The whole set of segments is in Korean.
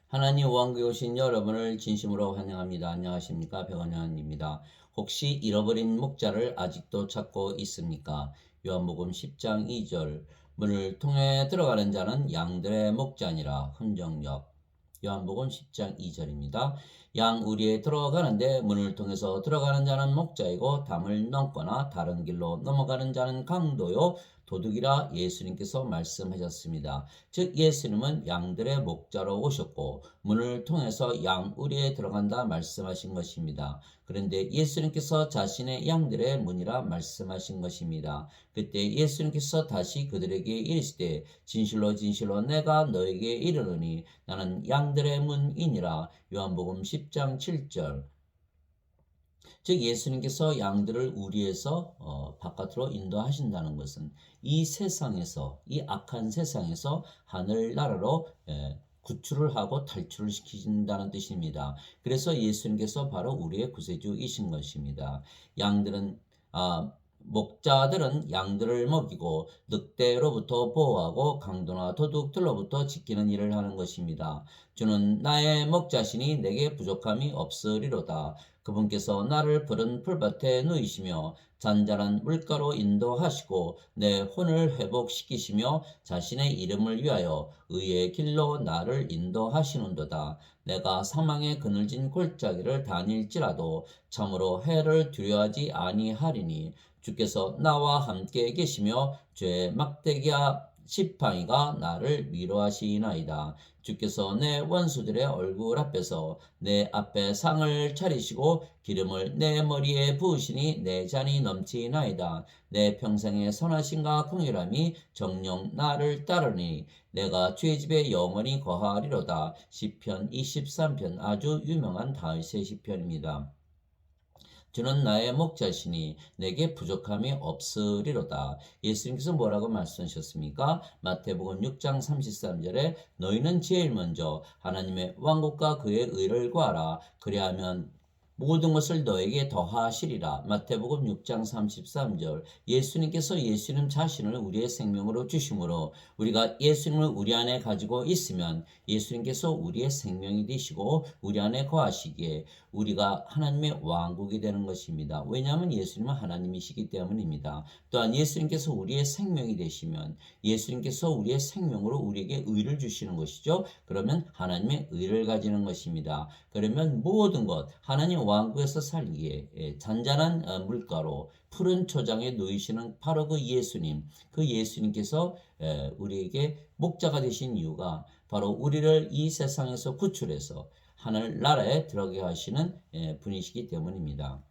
하나님 왕국에 오신 여러분을 진심으로 환영합니다. 안녕하십니까? 백원현입니다. 혹시 잃어버린 목자를 아직도 찾고 있습니까? 요한복음 10장 2절 문을 통해 들어가는 자는 양들의 목자니라. 흔정역. 요한복음 10장 2절입니다. 양 우리에 들어가는데 문을 통해서 들어가는 자는 목자이고 담을 넘거나 다른 길로 넘어가는 자는 강도요 도둑이라 예수님께서 말씀하셨습니다. 즉 예수님은 양들의 목자로 오셨고 문을 통해서 양 우리에 들어간다 말씀하신 것입니다. 그런데 예수님께서 자신의 양들의 문이라 말씀하신 것입니다. 그때 예수님께서 다시 그들에게 이르시되 진실로 진실로 내가 너에게 이르노니 나는 양들의 문이니라. 요한복음 10장 7절. 즉 예수님께서 양들을 우리에서 바깥으로 인도하신다는 것은 이 세상에서, 이 악한 세상에서 하늘나라로 구출을 하고 탈출을 시키신다는 뜻입니다. 그래서 예수님께서 바로 우리의 구세주이신 것입니다. 양들은 목자들은 양들을 먹이고 늑대로부터 보호하고 강도나 도둑들로부터 지키는 일을 하는 것입니다. 주는 나의 목자시니 내게 부족함이 없으리로다. 그분께서 나를 푸른 풀밭에 누이시며 잔잔한 물가로 인도하시고 내 혼을 회복시키시며 자신의 이름을 위하여 의의 길로 나를 인도하시는도다. 내가 사망의 그늘진 골짜기를 다닐지라도 참으로 해를 두려워하지 아니하리니 주께서 나와 함께 계시며 죄의 막대기와 지팡이가 나를 위로하시나이다. 주께서 내 원수들의 얼굴 앞에서 내 앞에 상을 차리시고 기름을 내 머리에 부으시니 내 잔이 넘치나이다. 내 평생의 선하심과 긍휼함이 정녕 나를 따르니 내가 주의 집에 영원히 거하리로다. 시편 23편 아주 유명한 다윗의 시편입니다. 주는 나의 목자시니 내게 부족함이 없으리로다. 예수님께서 뭐라고 말씀하셨습니까? 마태복음 6장 33절에 너희는 제일 먼저 하나님의 왕국과 그의 의를 구하라. 그리하면 모든 것을 너에게 더하시리라. 마태복음 6장 33절. 예수님께서 예수님 자신을 우리의 생명으로 주심으로 우리가 예수님을 우리 안에 가지고 있으면 예수님께서 우리의 생명이 되시고 우리 안에 거하시기에 우리가 하나님의 왕국이 되는 것입니다. 왜냐하면 예수님은 하나님이시기 때문입니다. 또한 예수님께서 우리의 생명이 되시면 예수님께서 우리의 생명으로 우리에게 의를 주시는 것이죠. 그러면 하나님의 의를 가지는 것입니다. 그러면 모든 것 하나님 왕국에서 살기에 잔잔한 물가로 푸른 초장에 놓이시는 바로 그 예수님, 그 예수님께서 우리에게 목자가 되신 이유가 바로 우리를 이 세상에서 구출해서 하늘나라에 들어가게 하시는 분이시기 때문입니다.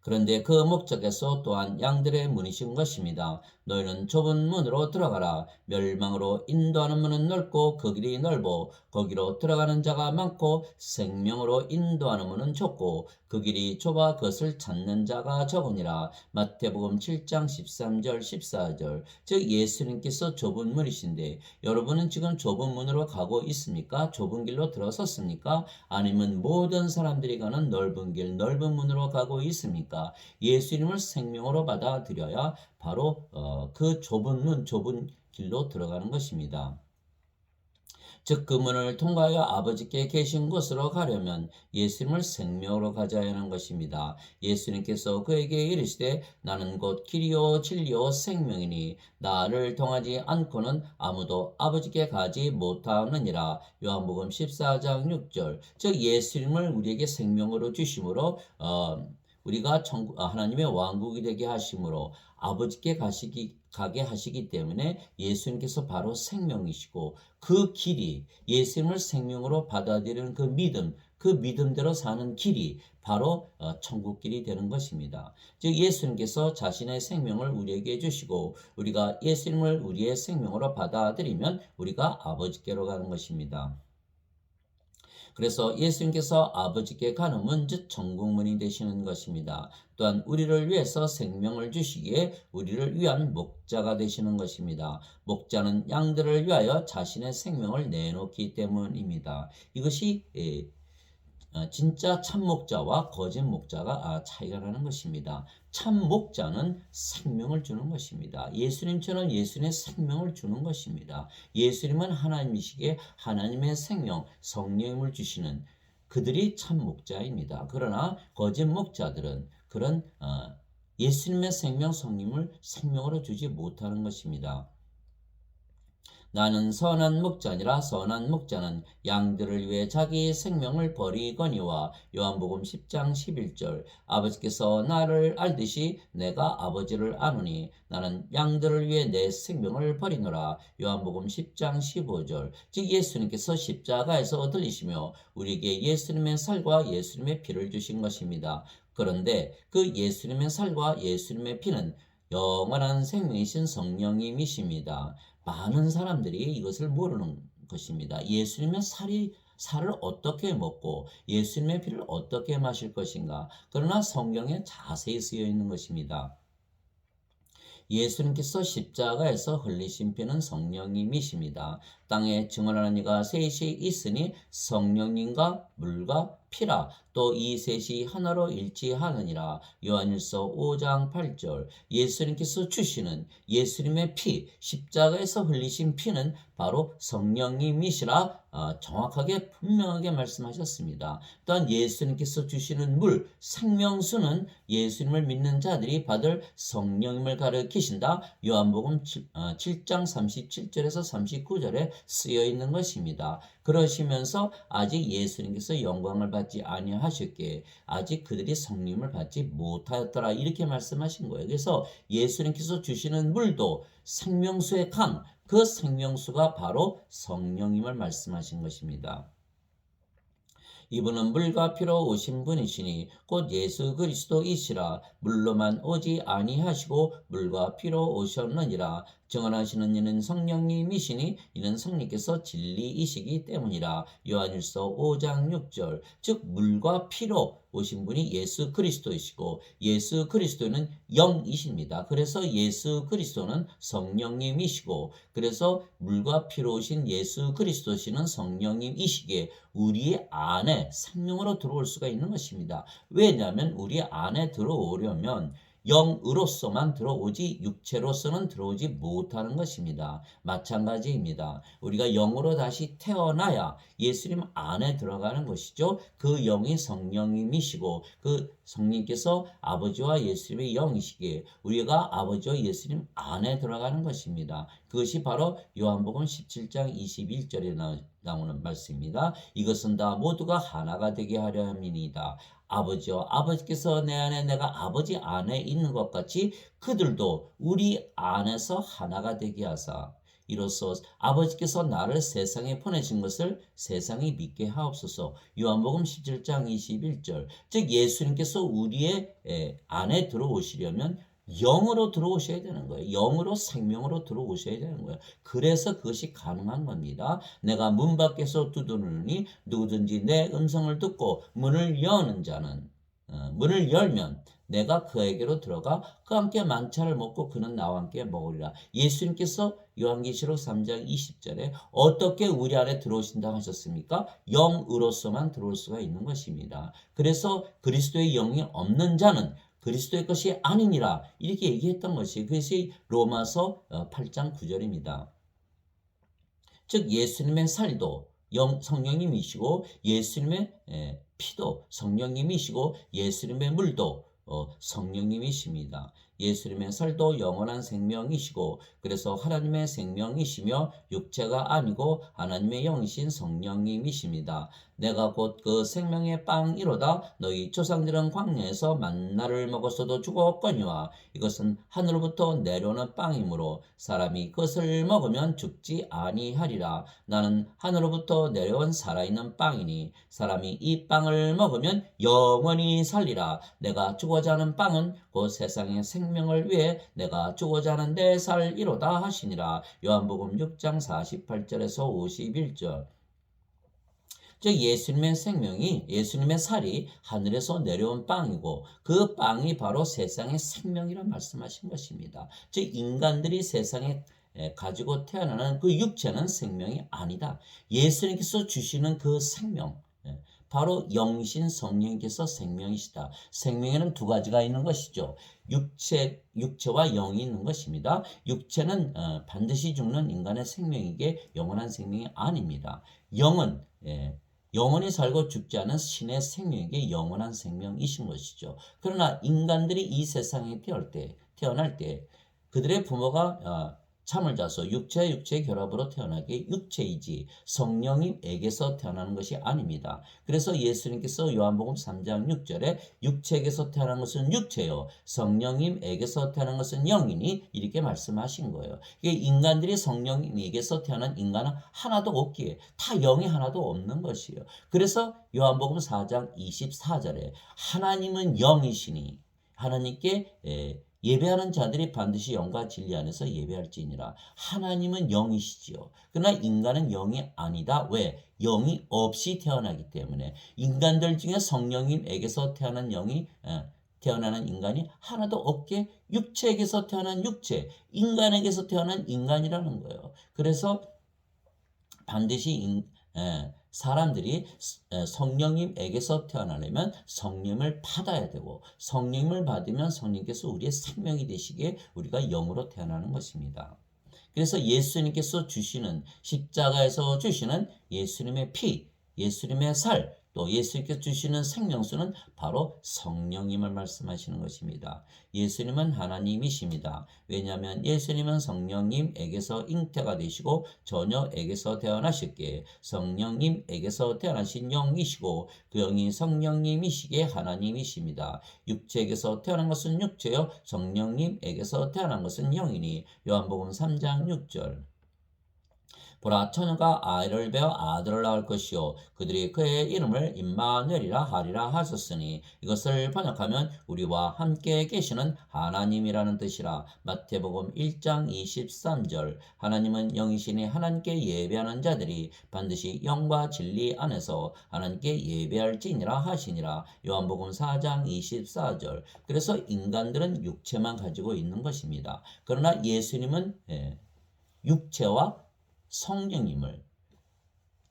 그런데 그 목적에서 또한 양들의 문이신 것입니다. 너희는 좁은 문으로 들어가라. 멸망으로 인도하는 문은 넓고 그 길이 넓어 거기로 들어가는 자가 많고 생명으로 인도하는 문은 좁고 그 길이 좁아 그것을 찾는 자가 적으니라. 마태복음 7장 13절 14절. 즉 예수님께서 좁은 문이신데 여러분은 지금 좁은 문으로 가고 있습니까? 좁은 길로 들어섰습니까? 아니면 모든 사람들이 가는 넓은 길, 넓은 문으로 가고 있습니까? 예수님을 생명으로 받아들여야 바로 그 좁은 문, 좁은 길로 들어가는 것입니다. 즉 그 문을 통과하여 아버지께 계신 곳으로 가려면 예수님을 생명으로 가져야 하는 것입니다. 예수님께서 그에게 이르시되 나는 곧 길이요 진리요 생명이니 나를 통하지 않고는 아무도 아버지께 가지 못하느니라. 요한복음 14장 6절. 즉 예수님을 우리에게 생명으로 주심으로 우리가 하나님의 왕국이 되게 하심으로 아버지께 가게 하시기 때문에 예수님께서 바로 생명이시고 그 길이 예수님을 생명으로 받아들이는 그 믿음, 그 믿음대로 사는 길이 바로 천국길이 되는 것입니다. 즉 예수님께서 자신의 생명을 우리에게 주시고 우리가 예수님을 우리의 생명으로 받아들이면 우리가 아버지께로 가는 것입니다. 그래서 예수님께서 아버지께 가는 문, 즉 천국문이 되시는 것입니다. 또한 우리를 위해서 생명을 주시기에 우리를 위한 목자가 되시는 것입니다. 목자는 양들을 위하여 자신의 생명을 내놓기 때문입니다. 이것이 진짜 참 목자와 거짓 목자가 차이가 나는 것입니다. 참 목자는 생명을 주는 것입니다. 예수님처럼 예수님의 생명을 주는 것입니다. 예수님은 하나님이시기에 하나님의 생명, 성령을 주시는 그들이 참 목자입니다. 그러나 거짓 목자들은 그런 예수님의 생명, 성령을 생명으로 주지 못하는 것입니다. 나는 선한 목자니라. 선한 목자는 양들을 위해 자기 생명을 버리거니와. 요한복음 10장 11절. 아버지께서 나를 알듯이 내가 아버지를 아노니 나는 양들을 위해 내 생명을 버리노라. 요한복음 10장 15절. 즉 예수님께서 십자가에서 들리시며 우리에게 예수님의 살과 예수님의 피를 주신 것입니다. 그런데 그 예수님의 살과 예수님의 피는 영원한 생명이신 성령님이십니다. 많은 사람들이 이것을 모르는 것입니다. 예수님의 살을 어떻게 먹고 예수님의 피를 어떻게 마실 것인가. 그러나 성경에 자세히 쓰여 있는 것입니다. 예수님께서 십자가에서 흘리신 피는 성령님이십니다. 땅에 증언하는 이가 셋이 있으니 성령님과 물과 피라. 또 이 셋이 하나로 일치하느니라. 요한일서 5장 8절. 예수님께서 주시는 예수님의 피, 십자가에서 흘리신 피는 바로 성령님이시라 정확하게 분명하게 말씀하셨습니다. 또한 예수님께서 주시는 물, 생명수는 예수님을 믿는 자들이 받을 성령님을 가르치신다. 요한복음 7장 37절에서 39절에 쓰여 있는 것입니다. 그러시면서 아직 예수님께서 영광을 받지 아니하셨기에 아직 그들이 성령을 받지 못하였더라 이렇게 말씀하신 거예요. 그래서 예수님께서 주시는 물도 생명수의 강, 그 생명수가 바로 성령님을 말씀하신 것입니다. 이분은 물과 피로 오신 분이시니 곧 예수 그리스도이시라. 물로만 오지 아니하시고 물과 피로 오셨느니라. 증언하시는 이는 성령님이시니 이는 성령께서 진리이시기 때문이라. 요한일서 5장 6절. 즉 물과 피로 오신 분이 예수 그리스도이시고 예수 그리스도는 영이십니다. 그래서 예수 그리스도는 성령님이시고 그래서 물과 피로 오신 예수 그리스도시는 성령님이시기에 우리 안에 생명으로 들어올 수가 있는 것입니다. 왜냐하면 우리 안에 들어오려면 영으로서만 들어오지 육체로서는 들어오지 못하는 것입니다. 마찬가지입니다. 우리가 영으로 다시 태어나야 예수님 안에 들어가는 것이죠. 그 영이 성령님이시고 그 성령님께서 아버지와 예수님의 영이시기에 우리가 아버지와 예수님 안에 들어가는 것입니다. 그것이 바로 요한복음 17장 21절에 나오는 말씀입니다. 이것은 다 모두가 하나가 되게 하려 함이니이다. 아버지여 아버지께서 내 안에 내가 아버지 안에 있는 것 같이 그들도 우리 안에서 하나가 되게 하사 이로써 아버지께서 나를 세상에 보내신 것을 세상이 믿게 하옵소서. 요한복음 17장 21절. 즉 예수님께서 우리의 안에 들어오시려면 영으로 들어오셔야 되는 거예요. 영으로 생명으로 들어오셔야 되는 거예요. 그래서 그것이 가능한 겁니다. 내가 문 밖에서 두드리니 누구든지 내 음성을 듣고 문을 여는 자는 문을 열면 내가 그에게로 들어가 그와 함께 만찬을 먹고 그는 나와 함께 먹으리라. 예수님께서 요한계시록 3장 20절에 어떻게 우리 안에 들어오신다고 하셨습니까? 영으로서만 들어올 수가 있는 것입니다. 그래서 그리스도의 영이 없는 자는 그리스도의 것이 아니니라 이렇게 얘기했던 것이 그것이 로마서 8장 9절입니다. 즉 예수님의 살도 성령님이시고 예수님의 피도 성령님이시고 예수님의 물도 성령님이십니다. 예수님의 살도 영원한 생명이시고 그래서 하나님의 생명이시며 육체가 아니고 하나님의 영이신 성령님이십니다. 내가 곧 그 생명의 빵이로다. 너희 조상들은 광야에서 만나를 먹었어도 죽었거니와 이것은 하늘로부터 내려오는 빵이므로 사람이 그것을 먹으면 죽지 아니하리라. 나는 하늘로부터 내려온 살아있는 빵이니 사람이 이 빵을 먹으면 영원히 살리라. 내가 주고자 하는 빵은 곧 세상의 생명을 위해 내가 주고자 하는 내 살이로다 하시니라. 요한복음 6장 48절에서 51절. 즉 예수님의 생명이 예수님의 살이 하늘에서 내려온 빵이고 그 빵이 바로 세상의 생명이라 말씀하신 것입니다. 즉 인간들이 세상에 가지고 태어나는 그 육체는 생명이 아니다. 예수님께서 주시는 그 생명 바로 영이신 성령님께서 생명이시다. 생명에는 두 가지가 있는 것이죠. 육체와 영이 있는 것입니다. 육체는 반드시 죽는 인간의 생명이기에 영원한 생명이 아닙니다. 영은 영원히 살고 죽지 않은 신의 생명이기에 영원한 생명이신 것이죠. 그러나 인간들이 이 세상에 태어날 때 그들의 부모가 잠을 자서 육체와 육체의 결합으로 태어나게 육체이지 성령님에게서 태어나는 것이 아닙니다. 그래서 예수님께서 요한복음 3장 6절에 육체에게서 태어난 것은 육체요 성령님에게서 태어난 것은 영이니 이렇게 말씀하신 거예요. 이게 인간들이 성령님에게서 태어난 인간은 하나도 없기에 다 영이 하나도 없는 것이에요. 그래서 요한복음 4장 24절에 하나님은 영이시니 하나님께 예배하는 자들이 반드시 영과 진리 안에서 예배할지니라. 하나님은 영이시지요. 그러나 인간은 영이 아니다. 왜? 영이 없이 태어나기 때문에. 인간들 중에 성령님에게서 태어나는 인간이 하나도 없게 육체에게서 태어난 육체, 인간에게서 태어난 인간이라는 거예요. 그래서 반드시 사람들이 성령님에게서 태어나려면 성령을 받아야 되고 성령을 받으면 성령께서 우리의 생명이 되시기에 우리가 영으로 태어나는 것입니다. 그래서 예수님께서 주시는 십자가에서 주시는 예수님의 피, 예수님의 살, 또 예수님께서 주시는 생명수는 바로 성령님을 말씀하시는 것입니다. 예수님은 하나님이십니다. 왜냐하면 예수님은 성령님에게서 잉태가 되시고 처녀에게서 태어나셨기에 성령님에게서 태어나신 영이시고 그 영이 성령님이시기에 하나님이십니다. 육체에게서 태어난 것은 육체요 성령님에게서 태어난 것은 영이니 요한복음 3장 6절 보라 처녀가 아이를 베어 아들을 낳을 것이요 그들이 그의 이름을 임마누엘이라 하리라 하셨으니 이것을 번역하면 우리와 함께 계시는 하나님이라는 뜻이라. 마태복음 1장 23절 하나님은 영이시니 하나님께 예배하는 자들이 반드시 영과 진리 안에서 하나님께 예배할지니라 하시니라. 요한복음 4장 24절 그래서 인간들은 육체만 가지고 있는 것입니다. 그러나 예수님은 육체와 성령님을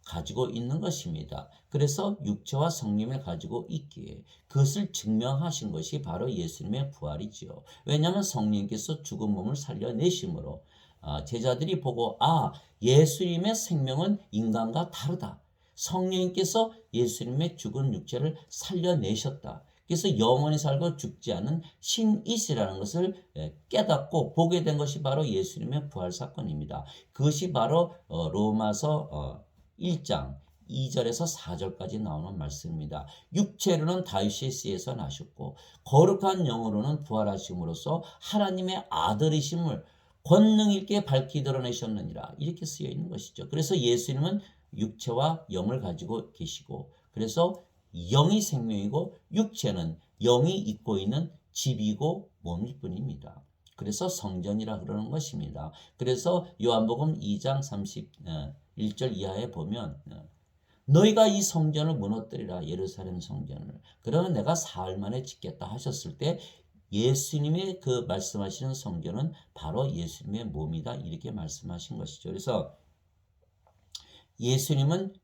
가지고 있는 것입니다. 그래서 육체와 성령을 가지고 있기에 그것을 증명하신 것이 바로 예수님의 부활이지요. 왜냐하면 성령께서 죽은 몸을 살려내심으로 제자들이 보고 예수님의 생명은 인간과 다르다. 성령께서 예수님의 죽은 육체를 살려내셨다. 그래서 영원히 살고 죽지 않은 신이시라는 것을 깨닫고 보게 된 것이 바로 예수님의 부활 사건입니다. 그것이 바로 로마서 1장 2절에서 4절까지 나오는 말씀입니다. 육체로는 다윗의 씨에서 나셨고 거룩한 영으로는 부활하심으로써 하나님의 아들이심을 권능 있게 밝히 드러내셨느니라 이렇게 쓰여 있는 것이죠. 그래서 예수님은 육체와 영을 가지고 계시고 그래서 영이 생명이고 육체는 영이 입고 있는 집이고 몸일 뿐입니다. 그래서 성전이라 그러는 것입니다. 그래서 요한복음 2장 31절 이하에 보면 너희가 이 성전을 무너뜨리라 예루살렘 성전을 그러면 내가 사흘 만에 짓겠다 하셨을 때 예수님의 그 말씀하시는 성전은 바로 예수님의 몸이다 이렇게 말씀하신 것이죠. 그래서 예수님은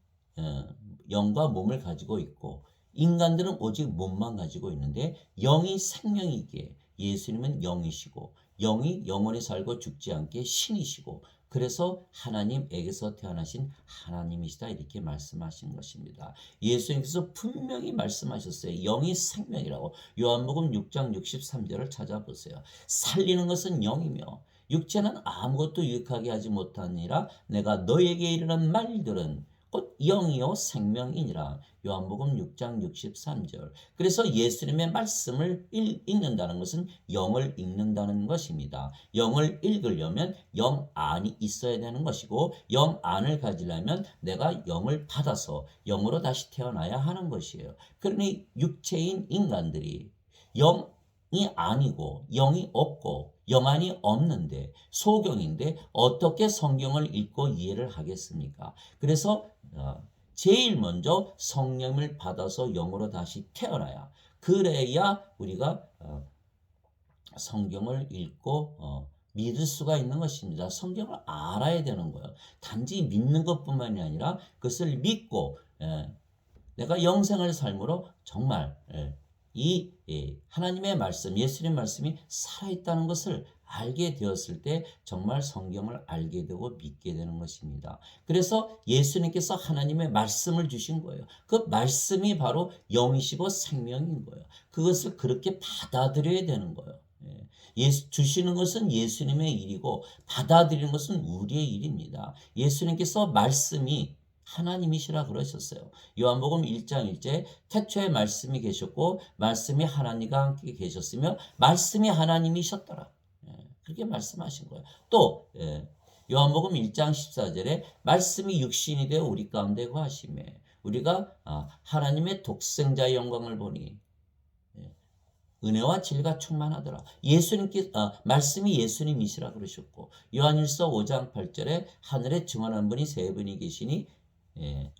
영과 몸을 가지고 있고 인간들은 오직 몸만 가지고 있는데 영이 생명이기에 예수님은 영이시고 영이 영원히 살고 죽지 않게 신이시고 그래서 하나님에게서 태어나신 하나님이시다 이렇게 말씀하신 것입니다. 예수님께서 분명히 말씀하셨어요. 영이 생명이라고. 요한복음 6장 63절을 찾아보세요. 살리는 것은 영이며 육체는 아무것도 유익하게 하지 못하니라. 내가 너에게 이르는 말들은 곧 영이요 생명이니라. 요한복음 6장 63절. 그래서 예수님의 말씀을 읽는다는 것은 영을 읽는다는 것입니다. 영을 읽으려면 영 안이 있어야 되는 것이고 영 안을 가지려면 내가 영을 받아서 영으로 다시 태어나야 하는 것이에요. 그러니 육체인 인간들이 영이 아니고 영이 없고 영안이 없는데 소경인데 어떻게 성경을 읽고 이해를 하겠습니까? 그래서 제일 먼저 성령을 받아서 영으로 다시 태어나야 그래야 우리가 성경을 읽고 믿을 수가 있는 것입니다. 성경을 알아야 되는 거예요. 단지 믿는 것뿐만이 아니라 그것을 믿고 내가 영생을 삶으로 정말 이 하나님의 말씀, 예수님의 말씀이 살아있다는 것을 알게 되었을 때 정말 성경을 알게 되고 믿게 되는 것입니다. 그래서 예수님께서 하나님의 말씀을 주신 거예요. 그 말씀이 바로 영이시고 생명인 거예요. 그것을 그렇게 받아들여야 되는 거예요. 주시는 것은 예수님의 일이고 받아들이는 것은 우리의 일입니다. 예수님께서 말씀이 하나님이시라 그러셨어요. 요한복음 1장 1절 태초에 말씀이 계셨고 말씀이 하나님과 함께 계셨으며 말씀이 하나님이셨더라. 그렇게 말씀하신 거예요. 또 요한복음 1장 14절에 말씀이 육신이 되어 우리 가운데 거하시매 우리가 하나님의 독생자의 영광을 보니 은혜와 진리가 충만하더라. 말씀이 예수님이시라 그러셨고 요한일서 5장 8절에 하늘에 증언한 분이 세 분이 계시니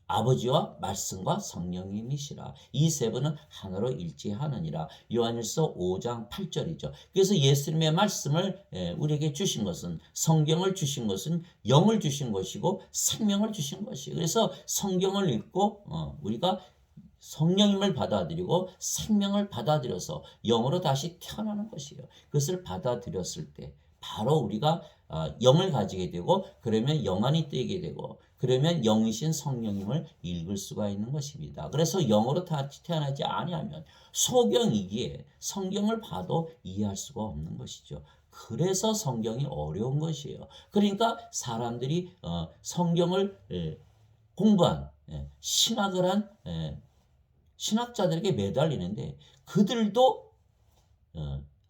아버지와 말씀과 성령님이시라. 이 세 분은 하나로 일치하느니라. 요한일서 5장 8절이죠. 그래서 예수님의 말씀을 우리에게 주신 것은 성경을 주신 것은 영을 주신 것이고 생명을 주신 것이에요. 그래서 성경을 읽고 우리가 성령님을 받아들이고 생명을 받아들여서 영으로 다시 태어나는 것이에요. 그것을 받아들였을 때 바로 우리가 영을 가지게 되고 그러면 영안이 뜨게 되고 그러면 영이신 성령님을 읽을 수가 있는 것입니다. 그래서 영으로 태어나지 아니하면 소경이기에 성경을 봐도 이해할 수가 없는 것이죠. 그래서 성경이 어려운 것이에요. 그러니까 사람들이 성경을 공부한 신학을 한 신학자들에게 매달리는데 그들도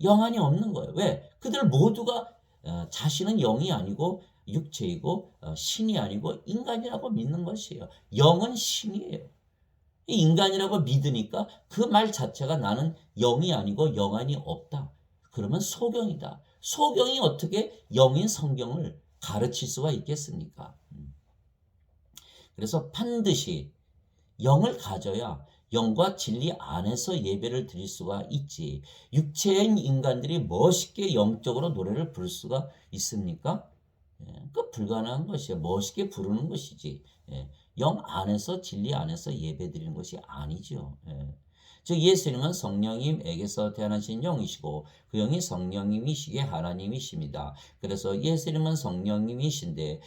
영안이 없는 거예요. 왜? 그들 모두가 자신은 영이 아니고 육체이고 신이 아니고 인간이라고 믿는 것이에요. 영은 신이에요. 인간이라고 믿으니까 그 말 자체가 나는 영이 아니고 영안이 없다. 그러면 소경이다. 소경이 어떻게 영인 성경을 가르칠 수가 있겠습니까? 그래서 반드시 영을 가져야 영과 진리 안에서 예배를 드릴 수가 있지. 육체인 인간들이 멋있게 영적으로 노래를 부를 수가 있습니까? 그 불가능한 것이에요. 멋있게 부르는 것이지. 영 안에서 진리 안에서 예배 드리는 것이 아니죠. 즉 예수님은 성령님에게서 태어나신 영이시고 그 영이 성령님이시기에 하나님이십니다. 그래서 예수님은 성령님이신데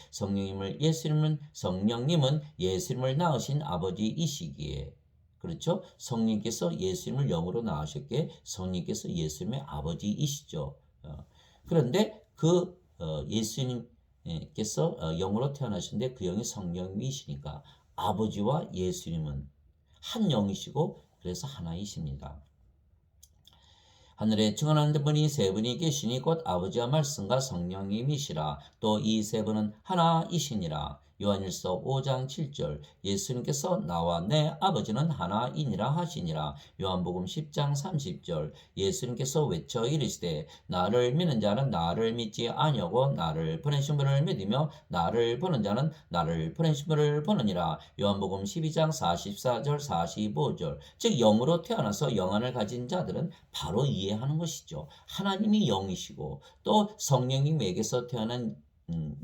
성령님은 예수님을 낳으신 아버지이시기에 그렇죠? 성령님께서 예수님을 영으로 낳으셨기에 성령님께서 예수님의 아버지이시죠. 그런데 그 예수님께서 영으로 태어나신데 그 영이 성령님이시니까 아버지와 예수님은 한 영이시고 그래서 하나이십니다. 하늘에 증언하는 분이 세 분이 계시니 곧 아버지와 말씀과 성령님이시라. 또 이 세 분은 하나이시니라. 요한일서 5장 7절 예수님께서 나와 내 아버지는 하나이니라 하시니라. 요한복음 10장 30절 예수님께서 외쳐 이르시되 나를 믿는 자는 나를 믿지 아니하고 나를 보내신 분을 믿으며 나를 보는 자는 나를 보내신 분을 보느니라. 요한복음 12장 44절 45절 즉 영으로 태어나서 영안을 가진 자들은 바로 이해하는 것이죠. 하나님이 영이시고 또 성령님에게서 태어난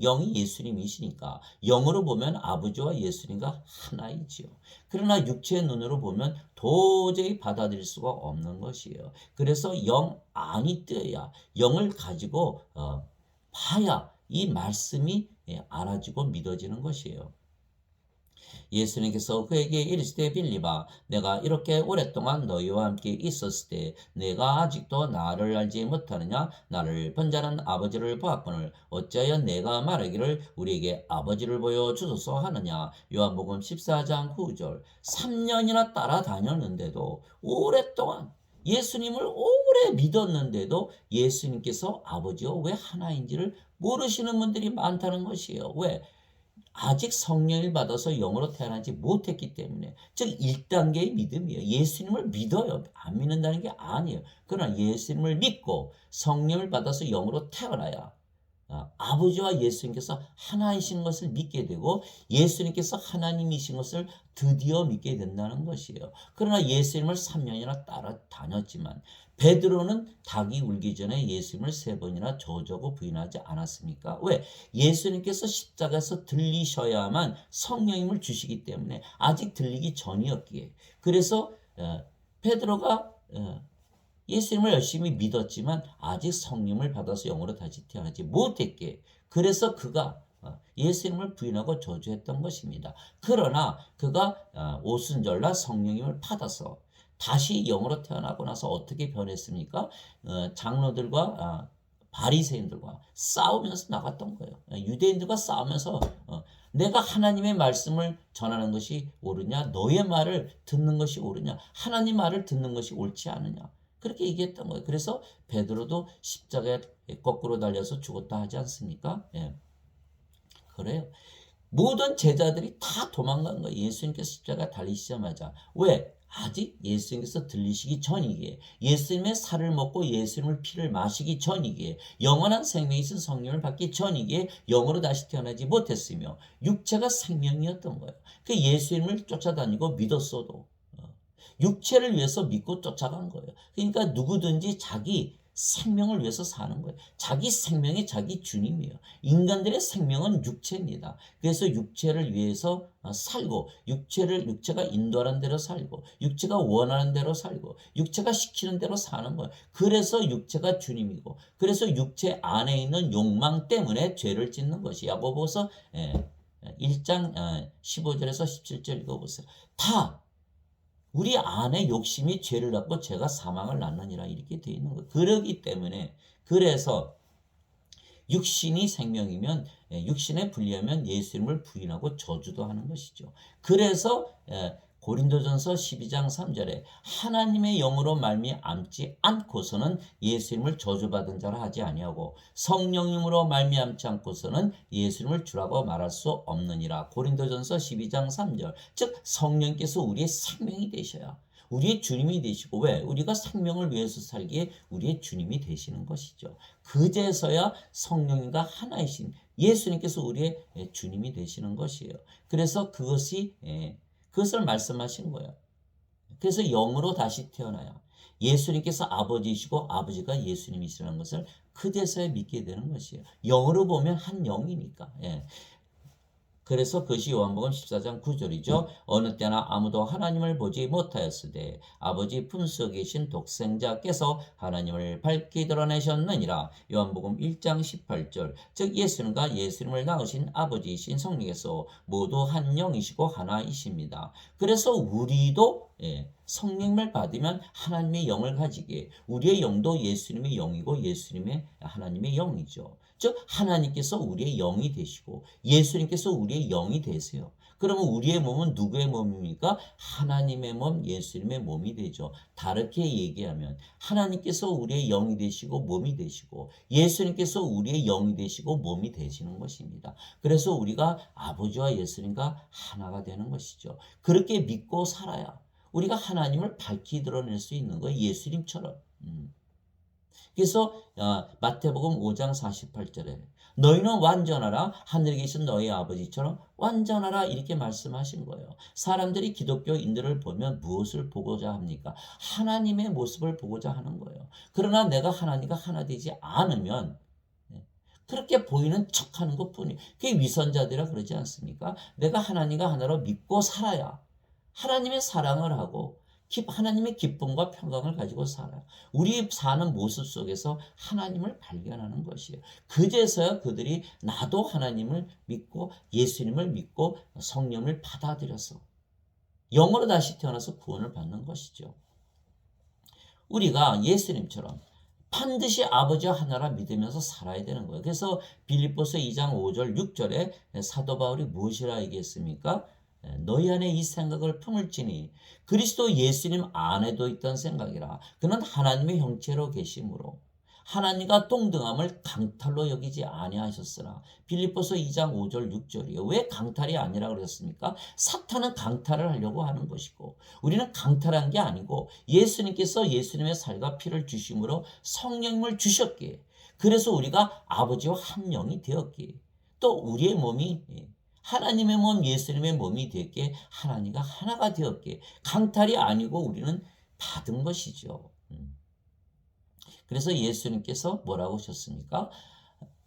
영이 예수님이시니까 영으로 보면 아버지와 예수님과 하나이지요. 그러나 육체의 눈으로 보면 도저히 받아들일 수가 없는 것이에요. 그래서 영 안이 뜨여야 영을 가지고 봐야 이 말씀이 알아지고 믿어지는 것이에요. 예수님께서 그에게 이르시되 빌립아 내가 이렇게 오랫동안 너희와 함께 있었을 때 내가 아직도 나를 알지 못하느냐 나를 본 자는 아버지를 보았거늘 어찌하여 내가 말하기를 우리에게 아버지를 보여주소서 하느냐. 요한복음 14장 9절 3년이나 따라다녔는데도 오랫동안 예수님을 오래 믿었는데도 예수님께서 아버지와 왜 하나인지를 모르시는 분들이 많다는 것이에요. 왜? 아직 성령을 받아서 영으로 태어나지 못했기 때문에 즉 1단계의 믿음이에요. 예수님을 믿어요. 안 믿는다는 게 아니에요. 그러나 예수님을 믿고 성령을 받아서 영으로 태어나야 아버지와 예수님께서 하나이신 것을 믿게 되고 예수님께서 하나님이신 것을 드디어 믿게 된다는 것이에요. 그러나 예수님을 3년이나 따라다녔지만 베드로는 닭이 울기 전에 예수님을 3번이나 저주하고 부인하지 않았습니까? 왜? 예수님께서 십자가에서 들리셔야만 성령님을 주시기 때문에 아직 들리기 전이었기에. 그래서 베드로가 예수님을 열심히 믿었지만 아직 성령을 받아서 영으로 다시 태어나지 못했기에. 그래서 그가 예수님을 부인하고 저주했던 것입니다. 그러나 그가 오순절날 성령님을 받아서 다시 영으로 태어나고 나서 어떻게 변했습니까? 장로들과 바리새인들과 싸우면서 나갔던 거예요. 유대인들과 싸우면서 내가 하나님의 말씀을 전하는 것이 옳으냐, 너의 말을 듣는 것이 옳으냐, 하나님 말을 듣는 것이 옳지 않으냐, 그렇게 얘기했던 거예요. 그래서 베드로도 십자가에 거꾸로 달려서 죽었다 하지 않습니까? 예. 그래요. 모든 제자들이 다 도망간 거예요. 예수님께서 십자가에 달리시자마자. 왜? 아직 예수님께서 들리시기 전이기에, 예수님의 살을 먹고 예수님의 피를 마시기 전이기에, 영원한 생명이신 성령을 받기 전이기에 영으로 다시 태어나지 못했으며 육체가 생명이었던 거예요. 그 예수님을 쫓아다니고 믿었어도 육체를 위해서 믿고 쫓아간 거예요. 그러니까 누구든지 자기 생명을 위해서 사는 거예요. 자기 생명이 자기 주님이에요. 인간들의 생명은 육체입니다. 그래서 육체를 위해서 살고, 육체가 인도하는 대로 살고, 육체가 원하는 대로 살고, 육체가 시키는 대로 사는 거예요. 그래서 육체가 주님이고, 그래서 육체 안에 있는 욕망 때문에 죄를 짓는 것이. 야고보서 1장 15절에서 17절 읽어보세요. 다 우리 안에 욕심이 죄를 낳고 죄가 사망을 낳느니라, 이렇게 되어 있는 거예요. 그러기 때문에, 그래서 육신이 생명이면, 육신에 불리하면 예수님을 부인하고 저주도 하는 것이죠. 그래서 고린도전서 12장 3절에 하나님의 영으로 말미암지 않고서는 예수님을 저주받은 자라 하지 아니하고 성령님으로 말미암지 않고서는 예수님을 주라고 말할 수 없느니라. 고린도전서 12장 3절. 즉 성령께서 우리의 생명이 되셔야 우리의 주님이 되시고, 왜? 우리가 생명을 위해서 살기에 우리의 주님이 되시는 것이죠. 그제서야 성령님과 하나이신 예수님께서 우리의 주님이 되시는 것이에요. 그래서 그것을 말씀하신 거예요. 그래서 영으로 다시 태어나야 예수님께서 아버지이시고 아버지가 예수님이시라는 것을 그제서야 믿게 되는 것이에요. 영으로 보면 한 영이니까. 그래서 그것이 요한복음 14장 9절이죠. 어느 때나 아무도 하나님을 보지 못하였으되 아버지 품속에 계신 독생자께서 하나님을 밝히 드러내셨느니라. 요한복음 1장 18절. 즉 예수님과 예수님을 낳으신 아버지이신 성령께서 모두 한 영이시고 하나이십니다. 그래서 우리도 성령을 받으면 하나님의 영을 가지게, 우리의 영도 예수님의 영이고 예수님의 하나님의 영이죠. 즉 하나님께서 우리의 영이 되시고 예수님께서 우리의 영이 되세요. 그러면 우리의 몸은 누구의 몸입니까? 하나님의 몸, 예수님의 몸이 되죠. 다르게 얘기하면 하나님께서 우리의 영이 되시고 몸이 되시고 예수님께서 우리의 영이 되시고 몸이 되시는 것입니다. 그래서 우리가 아버지와 예수님과 하나가 되는 것이죠. 그렇게 믿고 살아야 우리가 하나님을 밝히 드러낼 수 있는 거예요. 예수님처럼. 그래서 마태복음 5장 48절에 너희는 완전하라, 하늘에 계신 너희 아버지처럼 완전하라, 이렇게 말씀하신 거예요. 사람들이 기독교인들을 보면 무엇을 보고자 합니까? 하나님의 모습을 보고자 하는 거예요. 그러나 내가 하나님과 하나 되지 않으면 그렇게 보이는 척하는 것뿐이에요. 그게 위선자들이라 그러지 않습니까? 내가 하나님과 하나로 믿고 살아야 하나님의 사랑을 하고 하나님의 기쁨과 평강을 가지고 살아요. 우리 사는 모습 속에서 하나님을 발견하는 것이에요. 그제서야 그들이 나도 하나님을 믿고 예수님을 믿고 성령을 받아들여서 영으로 다시 태어나서 구원을 받는 것이죠. 우리가 예수님처럼 반드시 아버지와 하나라 믿으면서 살아야 되는 거예요. 그래서 빌립보서 2장 5절 6절에 사도 바울이 무엇이라 얘기했습니까? 너희 안에 이 생각을 품을지니 그리스도 예수님 안에도 있던 생각이라. 그는 하나님의 형체로 계심으로 하나님과 동등함을 강탈로 여기지 아니하셨으나. 빌립보서 2장 5절 6절이에요. 왜 강탈이 아니라 그랬습니까? 사탄은 강탈을 하려고 하는 것이고 우리는 강탈한 게 아니고 예수님께서 예수님의 살과 피를 주심으로 성령님을 주셨기에 그래서 우리가 아버지와 한 영이 되었기에 또 우리의 몸이 하나님의 몸 예수님의 몸이 되었기에 하나님과 하나가 되었기에 강탈이 아니고 우리는 받은 것이죠. 그래서 예수님께서 뭐라고 하셨습니까?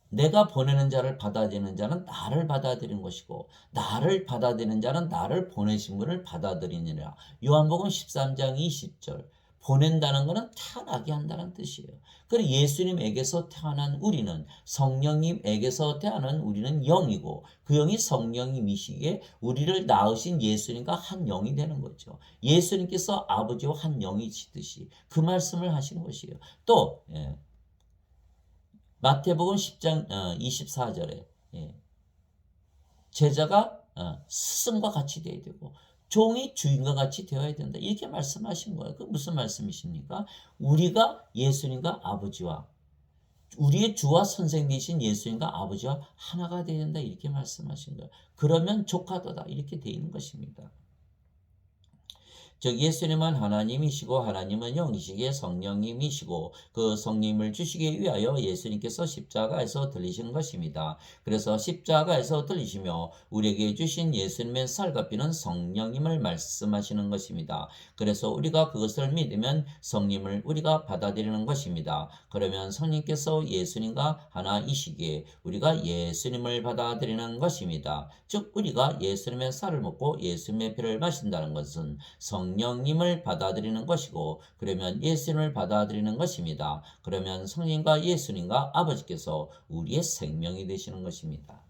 내가 보내는 자를 받아들이는 자는 나를 받아들이는 것이고 나를 받아들이는 자는 나를 보내신 분을 받아들이느니라. 요한복음 13장 20절. 보낸다는 것은 태어나게 한다는 뜻이에요. 그리고 예수님에게서 태어난 우리는 성령님에게서 태어난 우리는 영이고 그 영이 성령님이시기에 우리를 낳으신 예수님과 한 영이 되는 거죠. 예수님께서 아버지와 한 영이시듯이 그 말씀을 하신 것이에요. 또 마태복음 10장 24절에 제자가 스승과 같이 되어야 되고 종이 주인과 같이 되어야 된다. 이렇게 말씀하신 거예요. 그 무슨 말씀이십니까? 우리가 예수님과 아버지와 우리의 주와 선생 되신 예수님과 아버지와 하나가 되어야 된다. 이렇게 말씀하신 거예요. 그러면 족하도다. 이렇게 되어 있는 것입니다. 즉 예수님은 하나님이시고 하나님은 영이시기에 성령님이시고 그 성령님을 주시기 위하여 예수님께서 십자가에서 들리신 것입니다. 그래서 십자가에서 들리시며 우리에게 주신 예수님의 살갑비는 성령님을 말씀하시는 것입니다. 그래서 우리가 그것을 믿으면 성령님을 우리가 받아들이는 것입니다. 그러면 성령님께서 예수님과 하나이시기에 우리가 예수님을 받아들이는 것입니다. 즉 우리가 예수님의 살을 먹고 예수님의 피를 마신다는 것은 성령님을 받아들이는 것이고 그러면 예수님을 받아들이는 것입니다. 그러면 성령과 예수님과 아버지께서 우리의 생명이 되시는 것입니다.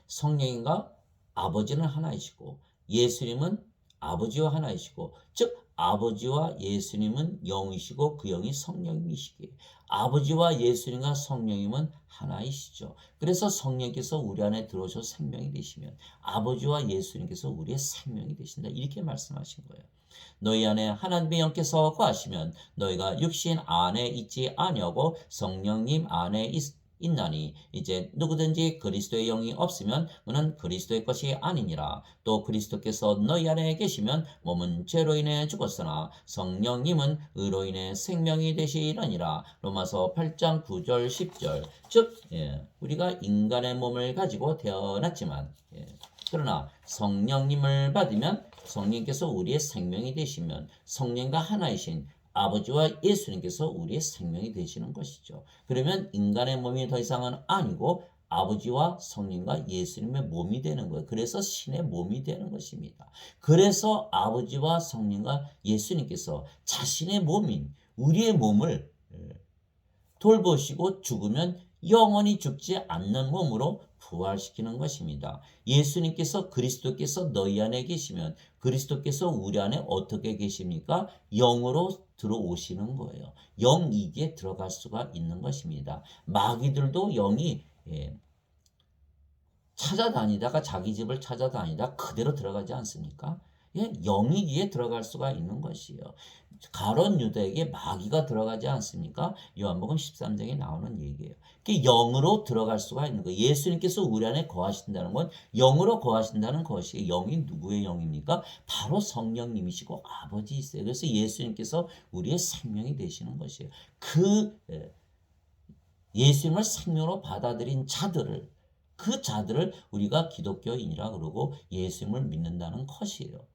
성령님과 아버지는 하나이시고 예수님은 아버지와 하나이시고 즉 아버지와 예수님은 영이시고 그 영이 성령이시기에 아버지와 예수님과 성령님은 하나이시죠. 그래서 성령께서 우리 안에 들어오셔 생명이 되시면 아버지와 예수님께서 우리의 생명이 되신다. 이렇게 말씀하신 거예요. 너희 안에 하나님의 영께서 거하시면 너희가 육신 안에 있지 아니하고 성령님 안에 있나니 이제 누구든지 그리스도의 영이 없으면 그는 그리스도의 것이 아니니라. 또 그리스도께서 너희 안에 계시면 몸은 죄로 인해 죽었으나 성령님은 의로 인해 생명이 되시느니라. 로마서 8장 9절 10절. 즉 우리가 인간의 몸을 가지고 태어났지만 그러나 성령님을 받으면 성령께서 우리의 생명이 되시면 성령과 하나이신 아버지와 예수님께서 우리의 생명이 되시는 것이죠. 그러면 인간의 몸이 더 이상은 아니고 아버지와 성령과 예수님의 몸이 되는 거예요. 그래서 신의 몸이 되는 것입니다. 그래서 아버지와 성령과 예수님께서 자신의 몸인 우리의 몸을 돌보시고 죽으면 영원히 죽지 않는 몸으로 부활시키는 것입니다. 예수님께서 그리스도께서 너희 안에 계시면 그리스도께서 우리 안에 어떻게 계십니까? 영으로 들어오시는 거예요. 영이기에 들어갈 수가 있는 것입니다. 마귀들도 영이 찾아다니다가 자기 집을 찾아다니다 그대로 들어가지 않습니까? 영이기에 들어갈 수가 있는 것이에요. 가룟 유다에게 마귀가 들어가지 않습니까? 요한복음 13장에 나오는 얘기예요. 영으로 들어갈 수가 있는 거예요. 예수님께서 우리 안에 거하신다는 건 영으로 거하신다는 것이에요. 영이 누구의 영입니까? 바로 성령님이시고 아버지이세요. 그래서 예수님께서 우리의 생명이 되시는 것이에요. 그 예수님을 생명으로 받아들인 그 자들을 우리가 기독교인이라 그러고 예수님을 믿는다는 것이에요.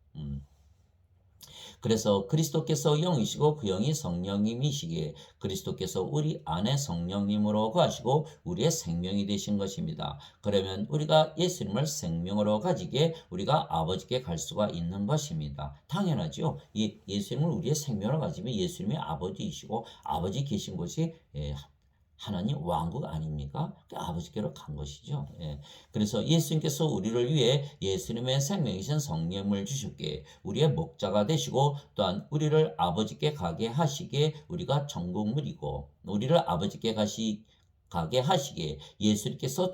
그래서 그리스도께서 영이시고 그 영이 성령님이시기에 그리스도께서 우리 안에 성령님으로 거하시고 우리의 생명이 되신 것입니다. 그러면 우리가 예수님을 생명으로 가지기에 우리가 아버지께 갈 수가 있는 것입니다. 당연하죠. 예수님을 우리의 생명으로 가지면 예수님이 아버지이시고 아버지 계신 곳이 하나님 왕국 아닙니까? 아버지께로 간 것이죠. 그래서 예수님께서 우리를 위해 예수님의 생명이신 성령을 주셨기에 우리의 목자가 되시고 또한 우리를 아버지께 가게 하시기에 우리가 전국문이고 우리를 아버지께 가게 하시기에 예수님께서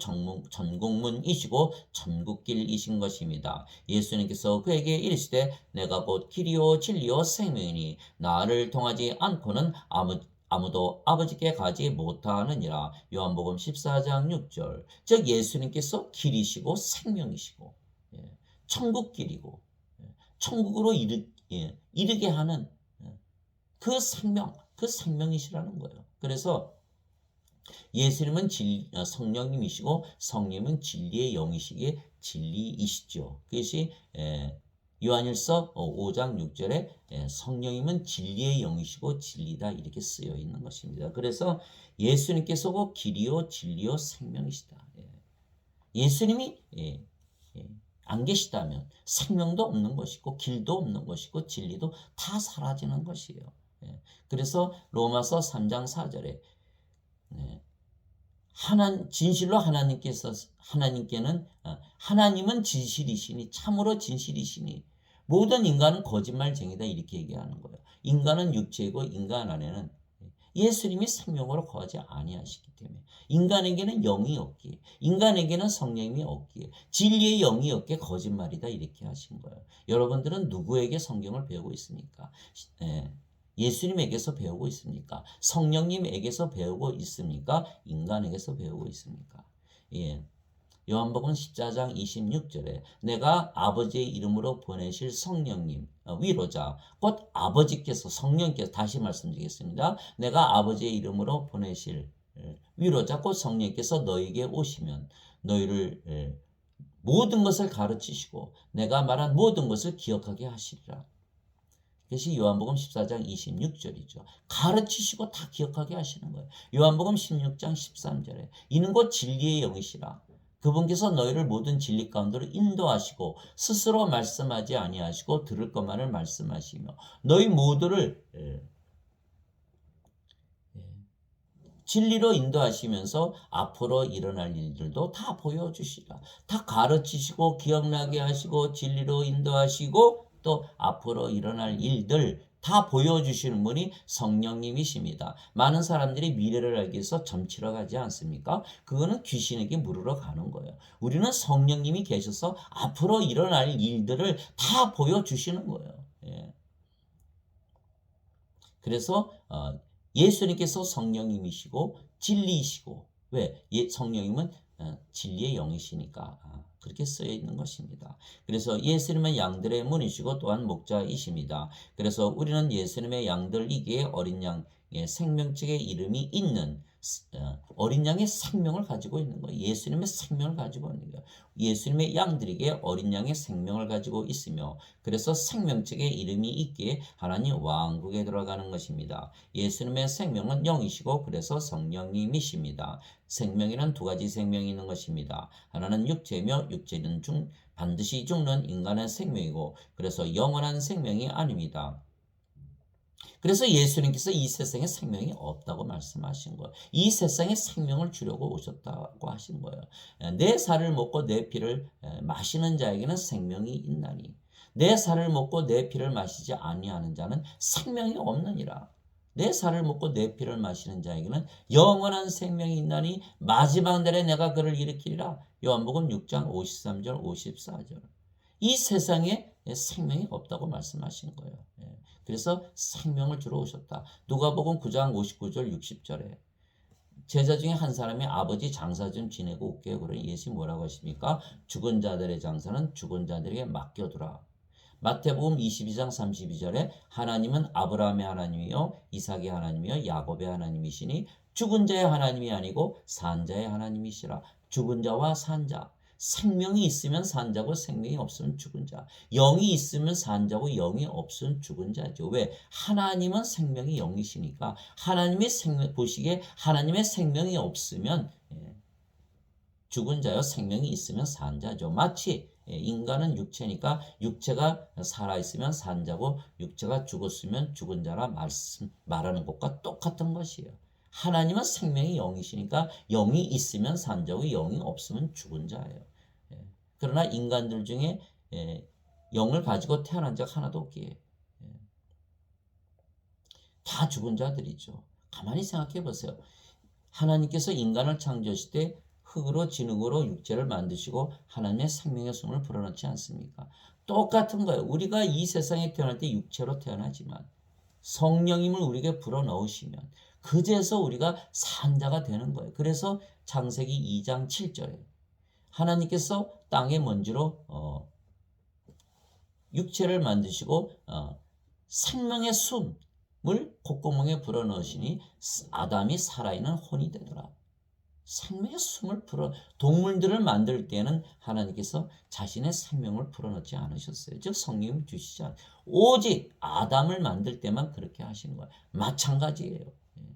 전국문이시고 전국길이신 것입니다. 예수님께서 그에게 이르시되 내가 곧 길이요 진리요 생명이니 나를 통하지 않고는 아무도 아버지께 가지 못하느니라. 요한복음 14장 6절. 즉 예수님께서 길이시고 생명이시고 천국길이고 천국으로 이르게 하는 그 생명이시라는 거예요. 그래서 예수님은 성령님이시고 성령님은 진리의 영이시기에 진리이시죠. 그것이 요한일서 5장 6절에 성령님은 진리의 영이시고 진리다 이렇게 쓰여 있는 것입니다. 그래서 예수님께서 곧 길이요 진리요 생명이시다. 예수님이 안 계시다면 생명도 없는 것이고 길도 없는 것이고 진리도 다 사라지는 것이에요. 그래서 로마서 3장 4절에 진실로 하나님께는 하나님은 진실이시니 참으로 진실이시니 모든 인간은 거짓말쟁이다 이렇게 얘기하는 거예요. 인간은 육체이고 인간 안에는 예수님이 생명으로 거하지 아니하시기 때문에 인간에게는 영이 없기에 인간에게는 성령이 없기에 진리의 영이 없기에 거짓말이다 이렇게 하신 거예요. 여러분들은 누구에게 성경을 배우고 있습니까? 예수님에게서 배우고 있습니까? 성령님에게서 배우고 있습니까? 인간에게서 배우고 있습니까? 요한복음 14장 26절에 내가 아버지의 이름으로 보내실 성령님 위로자 곧 아버지께서 성령께서 다시 말씀드리겠습니다. 내가 아버지의 이름으로 보내실 위로자 곧 성령께서 너에게 오시면 너희를 모든 것을 가르치시고 내가 말한 모든 것을 기억하게 하시리라. 그것이 요한복음 14장 26절이죠. 가르치시고 다 기억하게 하시는 거예요. 요한복음 16장 13절에 이는 곧 진리의 영이시라. 그분께서 너희를 모든 진리 가운데로 인도하시고 스스로 말씀하지 아니하시고 들을 것만을 말씀하시며 너희 모두를 진리로 인도하시면서 앞으로 일어날 일들도 다 보여주시라. 다 가르치시고 기억나게 하시고 진리로 인도하시고 또 앞으로 일어날 일들 다 보여주시는 분이 성령님이십니다. 많은 사람들이 미래를 알기 위해서 점치러 가지 않습니까? 그거는 귀신에게 물으러 가는 거예요. 우리는 성령님이 계셔서 앞으로 일어날 일들을 다 보여주시는 거예요. 그래서 예수님께서 성령님이시고 진리이시고 왜? 성령님은 진리의 영이시니까 그렇게 쓰여 있는 것입니다. 그래서 예수님은 양들의 문이시고 또한 목자이십니다. 그래서 우리는 예수님의 양들이기에 어린 양의 생명책의 이름이 있는 어린 양의 생명을 가지고 있는 거예요. 예수님의 생명을 가지고 있는 거예요. 예수님의 양들에게 어린 양의 생명을 가지고 있으며 그래서 생명책의 이름이 있기에 하나님 왕국에 들어가는 것입니다. 예수님의 생명은 영이시고 그래서 성령님이십니다. 생명에는 두 가지 생명이 있는 것입니다. 하나는 육체며 육체는 반드시 죽는 인간의 생명이고 그래서 영원한 생명이 아닙니다. 그래서 예수님께서 이 세상에 생명이 없다고 말씀하신 거예요. 이 세상에 생명을 주려고 오셨다고 하신 거예요. 내 살을 먹고 내 피를 마시는 자에게는 생명이 있나니 내 살을 먹고 내 피를 마시지 아니하는 자는 생명이 없느니라. 내 살을 먹고 내 피를 마시는 자에게는 영원한 생명이 있나니 마지막 날에 내가 그를 일으키리라. 요한복음 6장 53절 54절. 이 세상에 생명이 없다고 말씀하신 거예요. 그래서 생명을 주러 오셨다. 누가복음 9장 59절 60절에 제자 중에 한 사람이 아버지 장사 좀 지내고 올게요. 그러니 예수님이 뭐라고 하십니까? 죽은 자들의 장사는 죽은 자들에게 맡겨두라. 마태복음 22장 32절에 하나님은 아브라함의 하나님이요 이삭의 하나님이요 야곱의 하나님이시니 죽은 자의 하나님이 아니고 산 자의 하나님이시라. 죽은 자와 산 자. 생명이 있으면 산 자고 생명이 없으면 죽은 자. 영이 있으면 산 자고 영이 없으면 죽은 자죠. 왜? 하나님은 생명이 영이시니까 하나님의 보시기에 하나님의 생명이 없으면 죽은 자요 생명이 있으면 산 자죠. 마치 인간은 육체니까 육체가 살아있으면 산 자고 육체가 죽었으면 죽은 자라 말하는 것과 똑같은 것이에요. 하나님은 생명이 영이시니까 영이 있으면 산 자고 영이 없으면 죽은 자예요. 그러나 인간들 중에 영을 가지고 태어난 적 하나도 없기에 다 죽은 자들이죠. 가만히 생각해 보세요. 하나님께서 인간을 창조하실 때 흙으로 진흙으로 육체를 만드시고 하나님의 생명의 숨을 불어넣지 않습니까? 똑같은 거예요. 우리가 이 세상에 태어날 때 육체로 태어나지만 성령님을 우리에게 불어넣으시면 그제서 우리가 산 자가 되는 거예요. 그래서 창세기 2장 7절에 하나님께서 땅의 먼지로 육체를 만드시고 생명의 숨을 콧구멍에 불어넣으시니 아담이 살아있는 혼이 되더라. 생명의 숨을 동물들을 만들 때는 하나님께서 자신의 생명을 불어넣지 않으셨어요. 즉 성령을 주시지 않아요. 오직 아담을 만들 때만 그렇게 하시는 거예요. 마찬가지예요.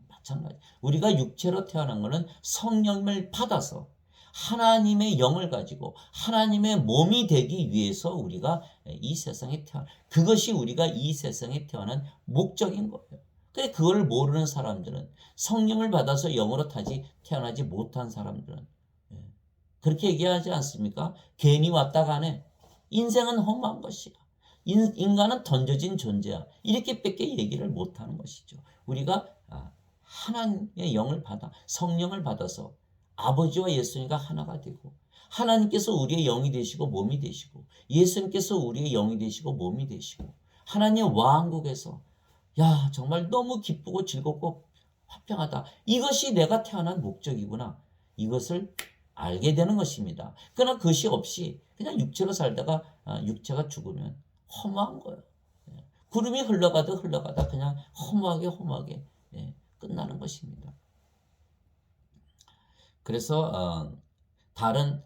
마찬가지. 우리가 육체로 태어난 것은 성령을 받아서 하나님의 영을 가지고 하나님의 몸이 되기 위해서 우리가 이 세상에 그것이 우리가 이 세상에 태어난 목적인 거예요. 근데 그걸 모르는 사람들은 성령을 받아서 영으로 태어나지 못한 사람들은 그렇게 얘기하지 않습니까? 괜히 왔다 가네. 인생은 험한 것이야. 인간은 던져진 존재야. 이렇게밖에 얘기를 못하는 것이죠. 우리가 하나님의 영을 받아 성령을 받아서 아버지와 예수님과 하나가 되고 하나님께서 우리의 영이 되시고 몸이 되시고 예수님께서 우리의 영이 되시고 몸이 되시고 하나님의 왕국에서 정말 너무 기쁘고 즐겁고 화평하다. 이것이 내가 태어난 목적이구나. 이것을 알게 되는 것입니다. 그러나 그것이 없이 그냥 육체로 살다가 육체가 죽으면 허무한 거예요. 구름이 흘러가다 그냥 허무하게 끝나는 것입니다. 그래서 다른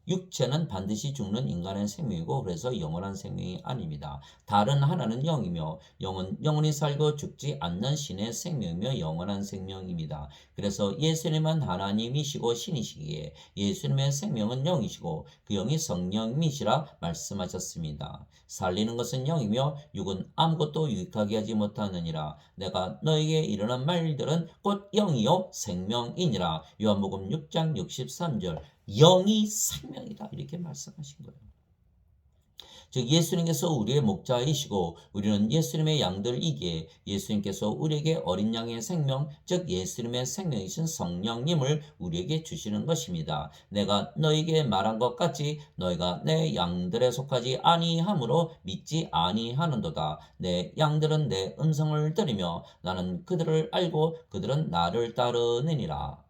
육체는 반드시 죽는 인간의 생명이고 그래서 영원한 생명이 아닙니다. 다른 하나는 영이며 영은 영원히 살고 죽지 않는 신의 생명이며 영원한 생명입니다. 그래서 예수님은 하나님이시고 신이시기에 예수님의 생명은 영이시고 그 영이 성령이시라 말씀하셨습니다. 살리는 것은 영이며 육은 아무것도 유익하게 하지 못하느니라. 내가 너에게 이르는 말들은 곧 영이요 생명이니라. 요한복음 6장 63절. 영이 생명이다 이렇게 말씀하신 거예요. 즉 예수님께서 우리의 목자이시고 우리는 예수님의 양들이기에 예수님께서 우리에게 어린 양의 생명 즉 예수님의 생명이신 성령님을 우리에게 주시는 것입니다. 내가 너에게 말한 것 같이 너희가 내 양들에 속하지 아니하므로 믿지 아니하는도다. 내 양들은 내 음성을 들으며 나는 그들을 알고 그들은 나를 따르느니라.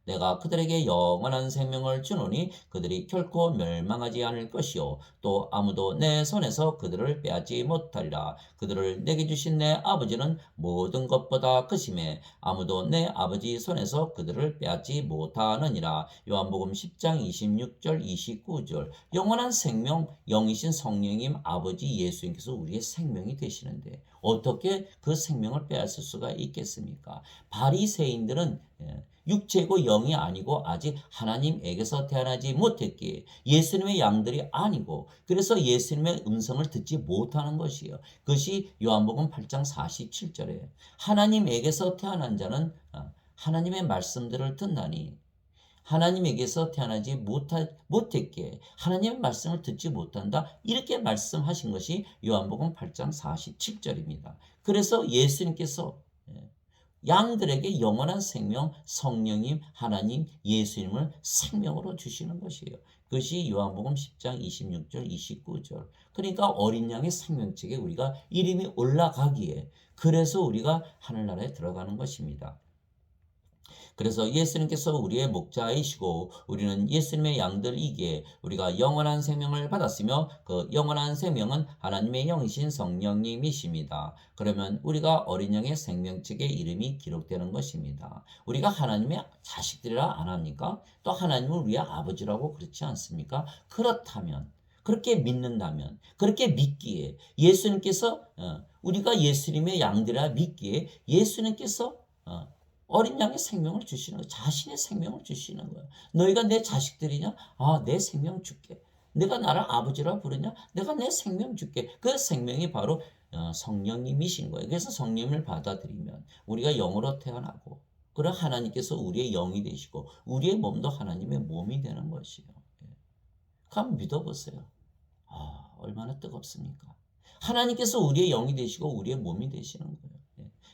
내가 그들에게 영원한 생명을 주노니 그들이 결코 멸망하지 않을 것이요 또 아무도 내 손에서 그들을 빼앗지 못하리라. 그들을 내게 주신 내 아버지는 모든 것보다 크심에 아무도 내 아버지 손에서 그들을 빼앗지 못하느니라. 요한복음 10장 26절 29절. 영원한 생명 영이신 성령님 아버지 예수님께서 우리의 생명이 되시는데 어떻게 그 생명을 빼앗을 수가 있겠습니까? 바리새인들은 육체고 영이 아니고 아직 하나님에게서 태어나지 못했기에 예수님의 양들이 아니고 그래서 예수님의 음성을 듣지 못하는 것이에요. 그것이 요한복음 8장 47절에 하나님에게서 태어난 자는 하나님의 말씀들을 듣나니 하나님에게서 태어나지 못했기에 하나님의 말씀을 듣지 못한다. 이렇게 말씀하신 것이 요한복음 8장 47절입니다. 그래서 예수님께서 양들에게 영원한 생명, 성령님, 하나님, 예수님을 생명으로 주시는 것이에요. 그것이 요한복음 10장 26절, 29절. 그러니까 어린 양의 생명책에 우리가 이름이 올라가기에 그래서 우리가 하늘나라에 들어가는 것입니다. 그래서 예수님께서 우리의 목자이시고 우리는 예수님의 양들이기에 우리가 영원한 생명을 받았으며 그 영원한 생명은 하나님의 영이신 성령님이십니다. 그러면 우리가 어린 양의 생명책에 이름이 기록되는 것입니다. 우리가 하나님의 자식들이라 안 합니까? 또 하나님을 우리의 아버지라고 그렇지 않습니까? 그렇다면 그렇게 믿는다면 그렇게 믿기에 예수님께서 우리가 예수님의 양들이라 믿기에 예수님께서 어린 양의 생명을 주시는 거예요. 자신의 생명을 주시는 거예요. 너희가 내 자식들이냐? 내 생명 줄게. 내가 나를 아버지라 부르냐? 내가 내 생명 줄게. 그 생명이 바로 성령님이신 거예요. 그래서 성령을 받아들이면 우리가 영으로 태어나고 그런 하나님께서 우리의 영이 되시고 우리의 몸도 하나님의 몸이 되는 것이에요. 한번 믿어보세요. 얼마나 뜨겁습니까? 하나님께서 우리의 영이 되시고 우리의 몸이 되시는 거예요.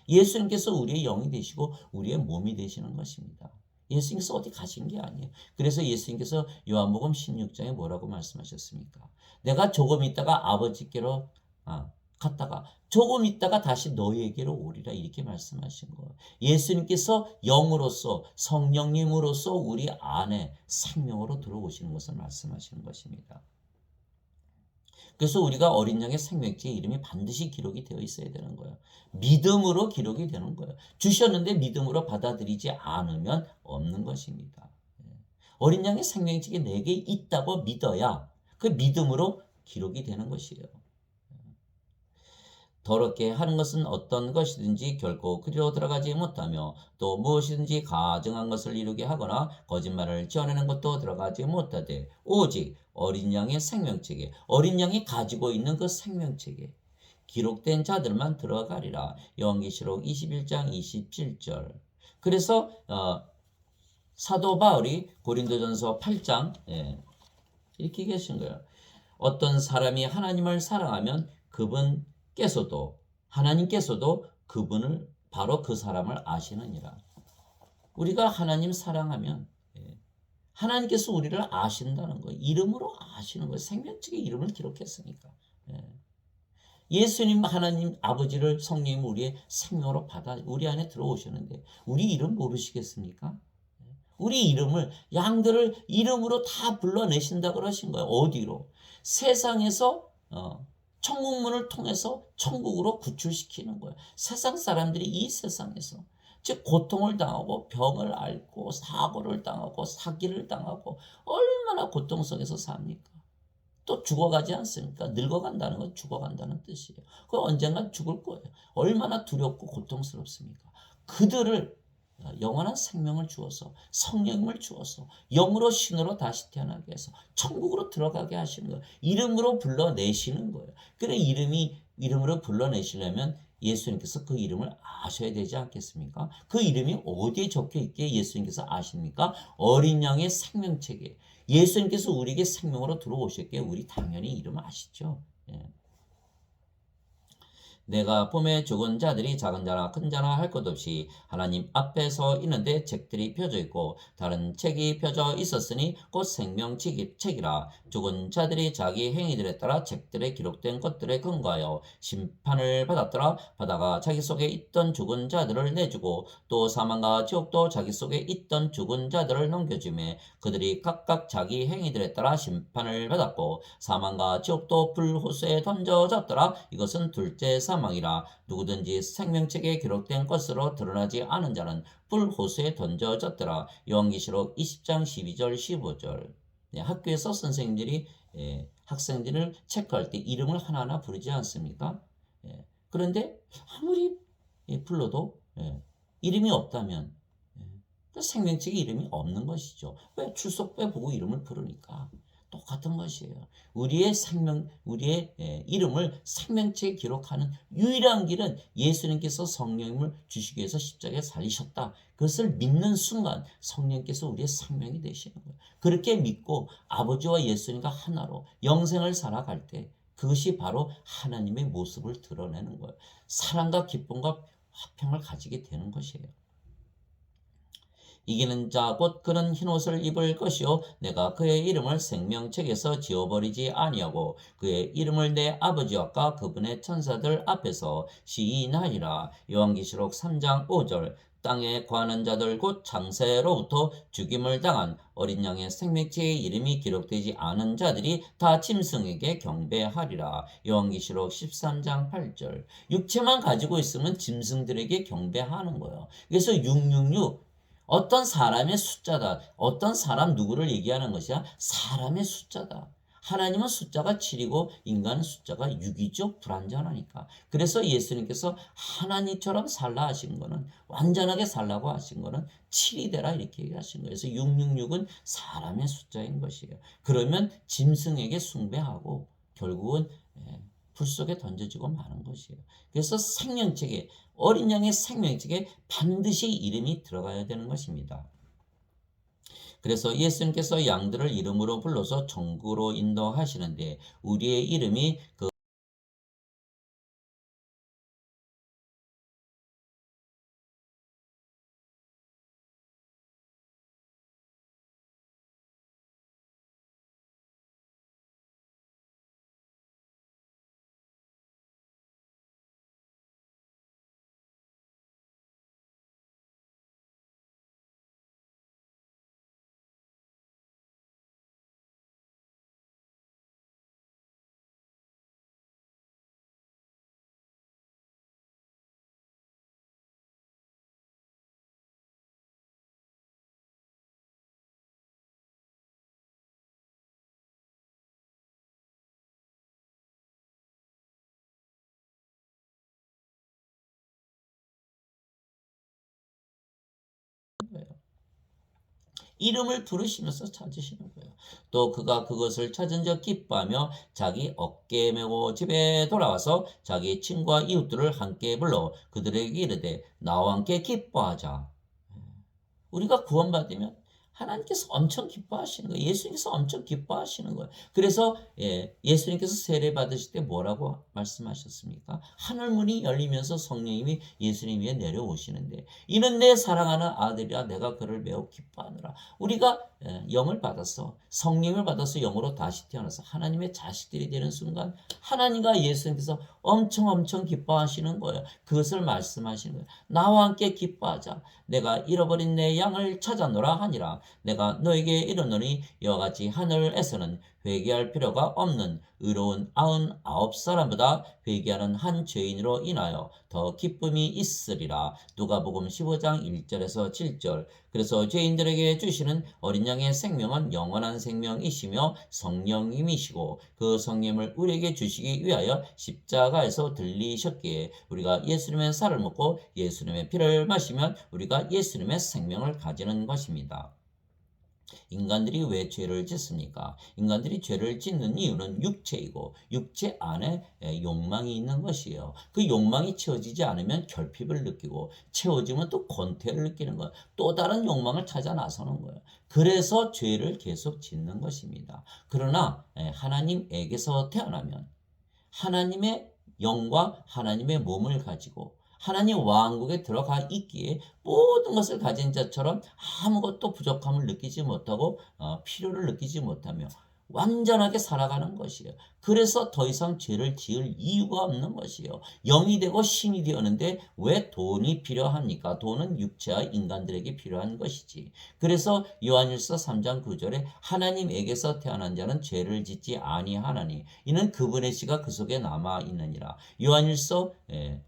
예수님께서 우리의 영이 되시고 우리의 몸이 되시는 것입니다. 예수님께서 어디 가신 게 아니에요. 그래서 예수님께서 요한복음 16장에 뭐라고 말씀하셨습니까? 내가 조금 있다가 아버지께로 갔다가 조금 있다가 다시 너희에게로 오리라 이렇게 말씀하신 거예요. 예수님께서 영으로서 성령님으로서 우리 안에 생명으로 들어오시는 것을 말씀하시는 것입니다. 그래서 우리가 어린 양의 생명책의 이름이 반드시 기록이 되어 있어야 되는 거예요. 믿음으로 기록이 되는 거예요. 주셨는데 믿음으로 받아들이지 않으면 없는 것입니다. 어린 양의 생명책이 내게 있다고 믿어야 그 믿음으로 기록이 되는 것이에요. 더럽게 하는 것은 어떤 것이든지 결코 그리로 들어가지 못하며 또 무엇이든지 가증한 것을 이루게 하거나 거짓말을 지어내는 것도 들어가지 못하되 오직 어린 양의 생명책에 어린 양이 가지고 있는 그 생명책에 기록된 자들만 들어가리라. 요한계시록 21장 27절. 그래서 사도 바울이 고린도전서 8장 이렇게 계신 거예요. 어떤 사람이 하나님을 사랑하면 하나님께서도 그분을 바로 그 사람을 아시느니라. 우리가 하나님 사랑하면 하나님께서 우리를 아신다는 거예요. 이름으로 아시는 거예요. 생명책의 이름을 기록했으니까. 예수님 하나님 아버지를 성령님 우리의 생명으로 받아 우리 안에 들어오셨는데 우리 이름 모르시겠습니까? 우리 이름을 양들을 이름으로 다 불러내신다 그러신 거예요. 어디로? 세상에서 천국문을 통해서 천국으로 구출시키는 거예요. 세상 사람들이 이 세상에서 즉 고통을 당하고 병을 앓고 사고를 당하고 사기를 당하고 얼마나 고통 속에서 삽니까? 또 죽어가지 않습니까? 늙어간다는 건 죽어간다는 뜻이에요. 그 언젠간 죽을 거예요. 얼마나 두렵고 고통스럽습니까? 그들을 영원한 생명을 주어서 성령을 주어서 영으로 신으로 다시 태어나게 해서 천국으로 들어가게 하시는 거예요. 이름으로 불러내시는 거예요. 그래 이름으로 불러내시려면 예수님께서 그 이름을 아셔야 되지 않겠습니까? 그 이름이 어디에 적혀 있기에 예수님께서 아십니까? 어린 양의 생명책에 예수님께서 우리에게 생명으로 들어오셨기에 우리 당연히 이름 아시죠? 예. 내가 봄에 죽은 자들이 작은 자나 큰 자나 할 것 없이 하나님 앞에 서 있는데 책들이 펴져 있고 다른 책이 펴져 있었으니 곧 생명책이라. 죽은 자들이 자기 행위들에 따라 책들에 기록된 것들에 근거하여 심판을 받았더라. 바다가 자기 속에 있던 죽은 자들을 내주고 또 사망과 지옥도 자기 속에 있던 죽은 자들을 넘겨주매 그들이 각각 자기 행위들에 따라 심판을 받았고 사망과 지옥도 불호수에 던져졌더라. 이것은 둘째 사망이라. 누구든지 생명책에 기록된 것으로 드러나지 않은 자는 불호수에 던져졌더라. 요한계시록 20장 12절 15절. 학교에서 선생님들이 학생들을 체크할 때 이름을 하나하나 부르지 않습니까? 그런데 아무리 불러도 이름이 없다면 그 생명책에 이름이 없는 것이죠. 왜? 출석부에 보고 이름을 부르니까. 똑같은 것이에요. 우리의 이름을 생명책에 기록하는 유일한 길은 예수님께서 성령님을 주시기 위해서 십자가에 살리셨다. 그것을 믿는 순간 성령께서 우리의 생명이 되시는 거예요. 그렇게 믿고 아버지와 예수님과 하나로 영생을 살아갈 때 그것이 바로 하나님의 모습을 드러내는 거예요. 사랑과 기쁨과 화평을 가지게 되는 것이에요. 이기는 자 곧 그는 흰옷을 입을 것이요 내가 그의 이름을 생명책에서 지워버리지 아니하고 그의 이름을 내 아버지와 그분의 천사들 앞에서 시인하리라. 요한계시록 3장 5절. 땅에 거하는 자들 곧 창세로부터 죽임을 당한 어린 양의 생명책에 이름이 기록되지 않은 자들이 다 짐승에게 경배하리라. 요한계시록 13장 8절. 육체만 가지고 있으면 짐승들에게 경배하는 거예요. 그래서 666 어떤 사람의 숫자다. 어떤 사람 누구를 얘기하는 것이야? 사람의 숫자다. 하나님은 숫자가 7이고 인간은 숫자가 6이죠. 불완전하니까. 그래서 예수님께서 하나님처럼 살라 하신 거는 완전하게 살라고 하신 거는 7이 되라 이렇게 얘기하신 거예요. 그래서 666은 사람의 숫자인 것이에요. 그러면 짐승에게 숭배하고 결국은 불 속에 던져지고 마는 것이에요. 그래서 생명책에 어린 양의 생명책에 반드시 이름이 들어가야 되는 것입니다. 그래서 예수님께서 양들을 이름으로 불러서 천국으로 인도하시는데 우리의 이름이 그 이름을 부르시면서 찾으시는 거예요. 또 그가 그것을 찾은 적 기뻐하며 자기 어깨에 메고 집에 돌아와서 자기 친구와 이웃들을 함께 불러 그들에게 이르되 나와 함께 기뻐하자. 우리가 구원받으면 하나님께서 엄청 기뻐하시는 거예요. 예수님께서 엄청 기뻐하시는 거예요. 그래서 예수님께서 세례 받으실 때 뭐라고 말씀하셨습니까? 하늘 문이 열리면서 성령님이 예수님 위에 내려오시는데 이는 내 사랑하는 아들이라 내가 그를 매우 기뻐하노라. 우리가 영을 받아서 성령을 받아서 영으로 다시 태어나서 하나님의 자식들이 되는 순간 하나님과 예수님께서 엄청 기뻐하시는 거예요. 그것을 말씀하시는 거예요. 나와 함께 기뻐하자. 내가 잃어버린 내 양을 찾아노라 하니라. 내가 너에게 이르노니 이와 같이 하늘에서는 회개할 필요가 없는 의로운 99사람보다 회개하는 한 죄인으로 인하여 더 기쁨이 있으리라. 누가복음 15장 1절에서 7절. 그래서 죄인들에게 주시는 어린 양의 생명은 영원한 생명이시며 성령님이시고 그 성령을 우리에게 주시기 위하여 십자가에서 들리셨기에 우리가 예수님의 살을 먹고 예수님의 피를 마시면 우리가 예수님의 생명을 가지는 것입니다. 인간들이 왜 죄를 짓습니까? 인간들이 죄를 짓는 이유는 육체이고 육체 안에 욕망이 있는 것이에요. 그 욕망이 채워지지 않으면 결핍을 느끼고 채워지면 또 권태를 느끼는 거예요. 또 다른 욕망을 찾아 나서는 거예요. 그래서 죄를 계속 짓는 것입니다. 그러나 하나님에게서 태어나면 하나님의 영과 하나님의 몸을 가지고 하나님 왕국에 들어가 있기에 모든 것을 가진 자처럼 아무것도 부족함을 느끼지 못하고 필요를 느끼지 못하며 완전하게 살아가는 것이에요. 그래서 더 이상 죄를 지을 이유가 없는 것이에요. 영이 되고 신이 되었는데 왜 돈이 필요합니까? 돈은 육체와 인간들에게 필요한 것이지. 그래서 요한일서 3장 9절에 하나님에게서 태어난 자는 죄를 짓지 아니하나니 이는 그분의 씨가 그 속에 남아 있느니라. 요한일서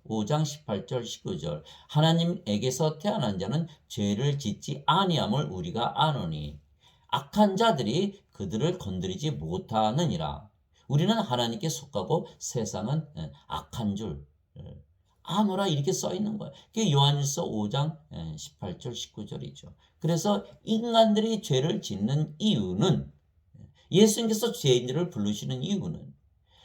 5장 18절 19절 하나님에게서 태어난 자는 죄를 짓지 아니함을 우리가 아노니 악한 자들이 그들을 건드리지 못하느니라. 우리는 하나님께 속하고 세상은 악한 줄 아노라 이렇게 써 있는 거예요. 그게 요한일서 5장 18절 19절이죠. 그래서 인간들이 죄를 짓는 이유는 예수님께서 죄인들을 부르시는 이유는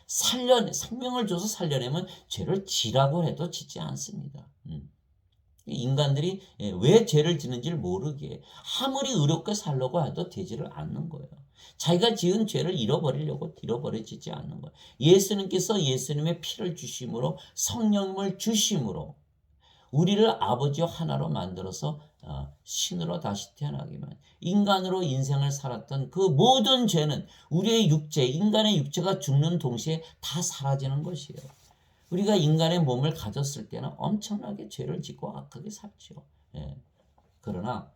생명을 줘서 살려내면 죄를 지라고 해도 짓지 않습니다. 인간들이 왜 죄를 짓는지를 모르게 아무리 의롭게 살려고 해도 되지를 않는 거예요. 자기가 지은 죄를 잃어버리지 않는 거예요. 예수님께서 예수님의 피를 주심으로 성령을 주심으로 우리를 아버지와 하나로 만들어서 신으로 다시 태어나게 만 인간으로 인생을 살았던 그 모든 죄는 우리의 육체, 인간의 육체가 죽는 동시에 다 사라지는 것이에요. 우리가 인간의 몸을 가졌을 때는 엄청나게 죄를 짓고 악하게 살죠. 그러나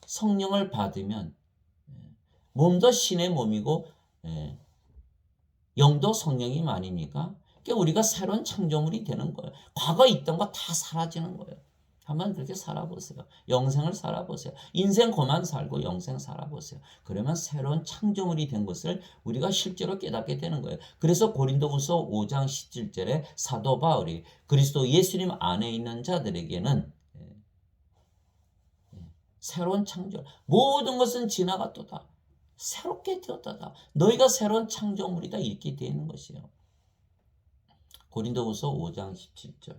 성령을 받으면 몸도 신의 몸이고 영도 성령이 아닙니까? 그러니까 우리가 새로운 창조물이 되는 거예요. 과거에 있던 거 다 사라지는 거예요. 한번 그렇게 살아보세요. 영생을 살아보세요. 인생 그만 살고 영생 살아보세요. 그러면 새로운 창조물이 된 것을 우리가 실제로 깨닫게 되는 거예요. 그래서 고린도후서 5장 17절에 사도 바울이 그리스도 예수님 안에 있는 자들에게는 새로운 창조, 모든 것은 지나갔도다. 새롭게 되었다다. 너희가 새로운 창조물이다. 이렇게 되는 것이에요. 고린도후서 5장 17절.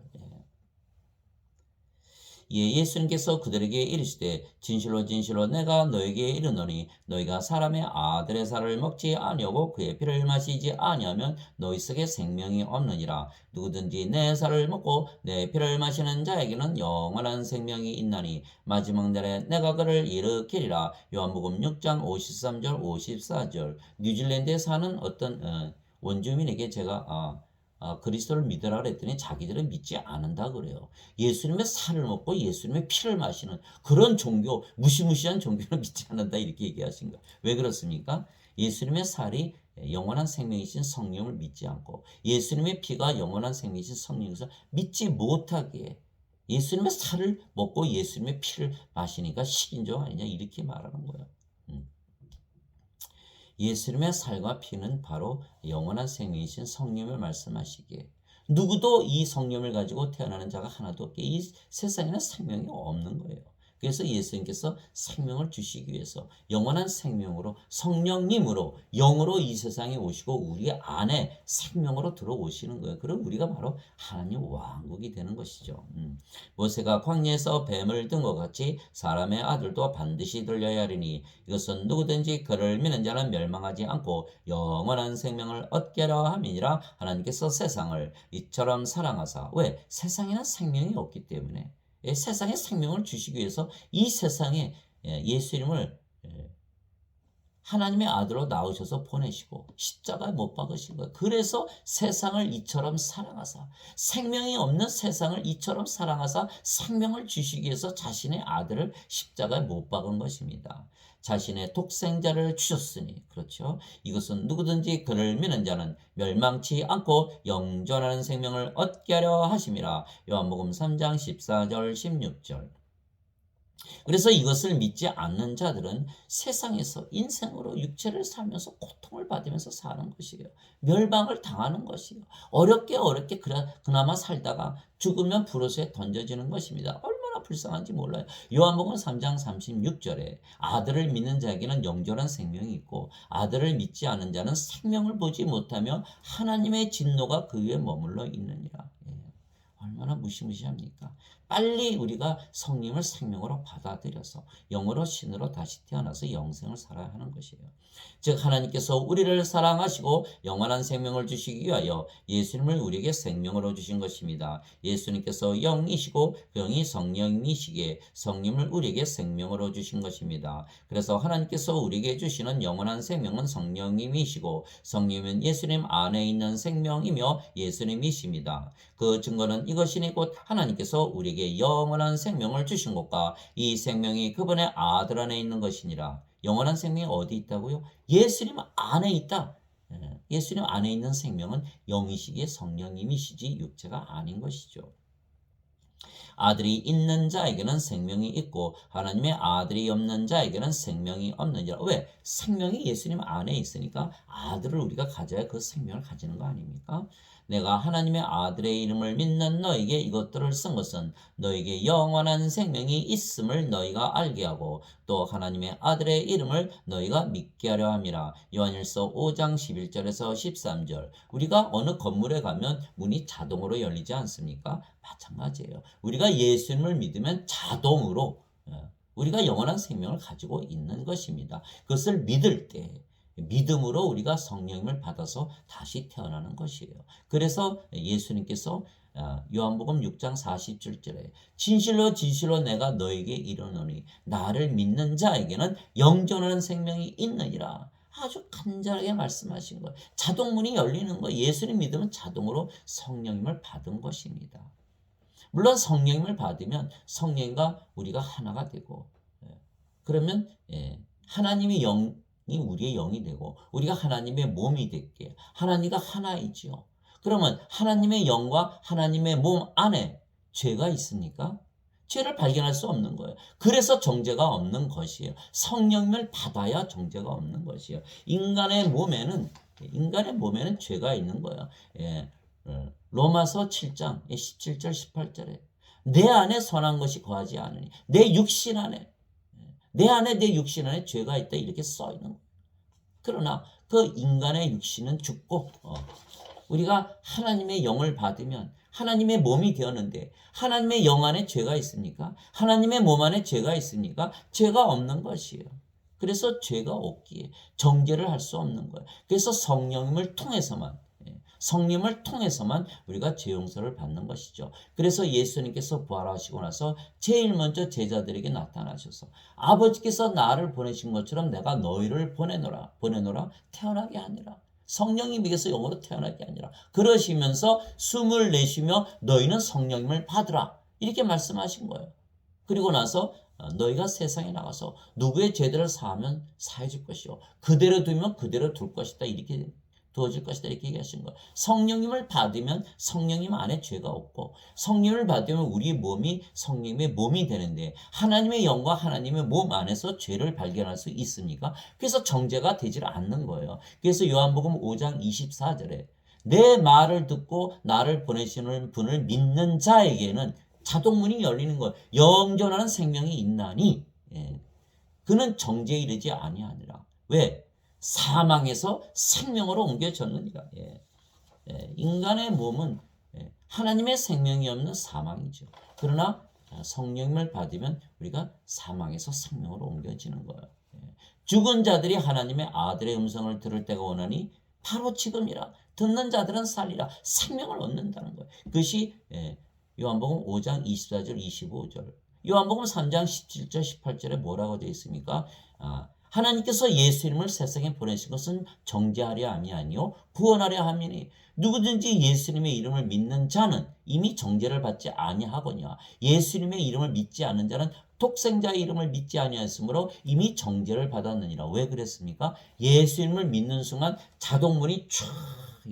예수님께서 그들에게 이르시되 진실로 진실로 내가 너에게 이르노니 너희가 사람의 아들의 살을 먹지 아니하고 그의 피를 마시지 아니하면 너희 속에 생명이 없느니라. 누구든지 내 살을 먹고 내 피를 마시는 자에게는 영원한 생명이 있나니 마지막 날에 내가 그를 일으키리라. 요한복음 6장 53절 54절. 뉴질랜드에 사는 어떤 원주민에게 제가 그리스도를 믿으라 그랬더니 자기들은 믿지 않는다 그래요. 예수님의 살을 먹고 예수님의 피를 마시는 그런 종교, 무시무시한 종교를 믿지 않는다 이렇게 얘기하신 거예요. 왜 그렇습니까? 예수님의 살이 영원한 생명이신 성령을 믿지 않고 예수님의 피가 영원한 생명이신 성령에서 믿지 못하게 예수님의 살을 먹고 예수님의 피를 마시니까 식인종 아니냐 이렇게 말하는 거예요. 예수님의 살과 피는 바로 영원한 생명이신 성령을 말씀하시기에 누구도 이 성령을 가지고 태어나는 자가 하나도 없게 이 세상에는 생명이 없는 거예요. 그래서 예수님께서 생명을 주시기 위해서 영원한 생명으로 성령님으로 영으로 이 세상에 오시고 우리 안에 생명으로 들어오시는 거예요. 그럼 우리가 바로 하나님 왕국이 되는 것이죠. 모세가 광야에서 뱀을 든 것 같이 사람의 아들도 반드시 들려야 하리니 이것은 누구든지 그를 믿는 자는 멸망하지 않고 영원한 생명을 얻게 하려 함이니라. 하나님께서 세상을 이처럼 사랑하사, 왜? 세상에는 생명이 없기 때문에 세상에 생명을 주시기 위해서 이 세상에 예수님을 하나님의 아들로 나오셔서 보내시고 십자가에 못 박으신 거예요. 그래서 세상을 이처럼 사랑하사, 생명이 없는 세상을 이처럼 사랑하사 생명을 주시기 위해서 자신의 아들을 십자가에 못 박은 것입니다. 자신의 독생자를 주셨으니, 그렇죠. 이것은 누구든지 그를 믿는 자는 멸망치 않고 영존하는 생명을 얻게 하려 하심이라. 요한복음 3장 14절 16절. 그래서 이것을 믿지 않는 자들은 세상에서 인생으로 육체를 살면서 고통을 받으면서 사는 것이에요. 멸망을 당하는 것이에요. 어렵게 그나마 살다가 죽으면 불옷에 던져지는 것입니다. 얼마나 불쌍한지 몰라요. 요한복음 3장 36절에 아들을 믿는 자에게는 영존한 생명이 있고 아들을 믿지 않는 자는 생명을 보지 못하며 하나님의 진노가 그 위에 머물러 있느니라. 얼마나 무시무시합니까? 빨리 우리가 성령을 생명으로 받아들여서 영으로 신으로 다시 태어나서 영생을 살아야 하는 것이에요. 즉 하나님께서 우리를 사랑하시고 영원한 생명을 주시기 위하여 예수님을 우리에게 생명으로 주신 것입니다. 예수님께서 영이시고 그 영이 성령이시기에 성령을 우리에게 생명으로 주신 것입니다. 그래서 하나님께서 우리에게 주시는 영원한 생명은 성령님이시고 성령은 예수님 안에 있는 생명이며 예수님이십니다. 그 증거는 이것이니 곧 하나님께서 우리에게 영원한 생명을 주신 것과 이 생명이 그분의 아들 안에 있는 것이니라. 영원한 생명이 어디 있다고요? 예수님 안에 있다. 예수님 안에 있는 생명은 영이시기에 성령님이시지 육체가 아닌 것이죠. 아들이 있는 자에게는 생명이 있고 하나님의 아들이 없는 자에게는 생명이 없느니라. 왜? 생명이 예수님 안에 있으니까 아들을 우리가 가져야 그 생명을 가지는 거 아닙니까? 내가 하나님의 아들의 이름을 믿는 너에게 이것들을 쓴 것은 너에게 영원한 생명이 있음을 너희가 알게 하고 또 하나님의 아들의 이름을 너희가 믿게 하려 함이라. 요한일서 5장 11절에서 13절. 우리가 어느 건물에 가면 문이 자동으로 열리지 않습니까? 마찬가지예요. 우리가 예수님을 믿으면 자동으로 우리가 영원한 생명을 가지고 있는 것입니다. 그것을 믿을 때 믿음으로 우리가 성령님을 받아서 다시 태어나는 것이에요. 그래서 예수님께서 요한복음 6장 47절에 진실로 진실로 내가 너에게 이르노니 나를 믿는 자에게는 영존하는 생명이 있느니라. 아주 간절하게 말씀하신 거예요. 자동문이 열리는 거예요. 예수님 믿으면 자동으로 성령님을 받은 것입니다. 물론 성령님을 받으면 성령과 우리가 하나가 되고 그러면 하나님의 영이 우리의 영이 되고 우리가 하나님의 몸이 됐기에 하나님과 하나이지요. 그러면 하나님의 영과 하나님의 몸 안에 죄가 있습니까? 죄를 발견할 수 없는 거예요. 그래서 정죄가 없는 것이에요. 성령님을 받아야 정죄가 없는 것이에요. 인간의 몸에는 죄가 있는 거예요. 로마서 7장 17절 18절에 내 안에 선한 것이 거하지 않으니 내 육신 안에 내 육신 안에 죄가 있다 이렇게 써 있는 거예요. 그러나 그 인간의 육신은 죽고 우리가 하나님의 영을 받으면 하나님의 몸이 되었는데 하나님의 영 안에 죄가 있습니까? 하나님의 몸 안에 죄가 있습니까? 죄가 없는 것이에요. 그래서 죄가 없기에 정죄를 할 수 없는 거예요. 그래서 성령님을 통해서만 우리가 죄 용서를 받는 것이죠. 그래서 예수님께서 부활하시고 나서 제일 먼저 제자들에게 나타나셔서 아버지께서 나를 보내신 것처럼 내가 너희를 보내노라 태어나게 하니라. 성령님에게서 영으로 태어나게 하니라. 그러시면서 숨을 내쉬며 너희는 성령님을 받으라. 이렇게 말씀하신 거예요. 그리고 나서 너희가 세상에 나가서 누구의 죄들을 사하면 사해 줄 것이요 그대로 두면 그대로 둘 것이다. 이렇게 두어질 것이다 이렇게 얘기하신 거예요. 성령님을 받으면 성령님 안에 죄가 없고 성령을 받으면 우리 몸이 성령님의 몸이 되는데 하나님의 영과 하나님의 몸 안에서 죄를 발견할 수 있습니까? 그래서 정죄가 되질 않는 거예요. 그래서 요한복음 5장 24절에 내 말을 듣고 나를 보내시는 분을 믿는 자에게는 자동문이 열리는 거예요. 영존하는 생명이 있나니 예. 그는 정죄에 이르지 아니하니라. 왜? 사망에서 생명으로 옮겨졌느니라. 예. 예. 인간의 몸은 예. 하나님의 생명이 없는 사망이죠. 그러나 성령님을 받으면 우리가 사망에서 생명으로 옮겨지는 거예요. 예. 죽은 자들이 하나님의 아들의 음성을 들을 때가 오나니 바로 지금이라. 듣는 자들은 살리라. 생명을 얻는다는 거예요. 그것이 예. 요한복음 5장 24절 25절. 요한복음 3장 17절 18절에 뭐라고 되어 있습니까? 하나님께서 예수 이름을 세상에 보내신 것은 정죄하려 함이 아니요 구원하려 함이니 누구든지 예수님의 이름을 믿는 자는 이미 정죄를 받지 아니하거니와 예수님의 이름을 믿지 않는 자는 독생자의 이름을 믿지 아니하였으므로 이미 정죄를 받았느니라. 왜 그랬습니까? 예수 이름을 믿는 순간 자동문이 쫙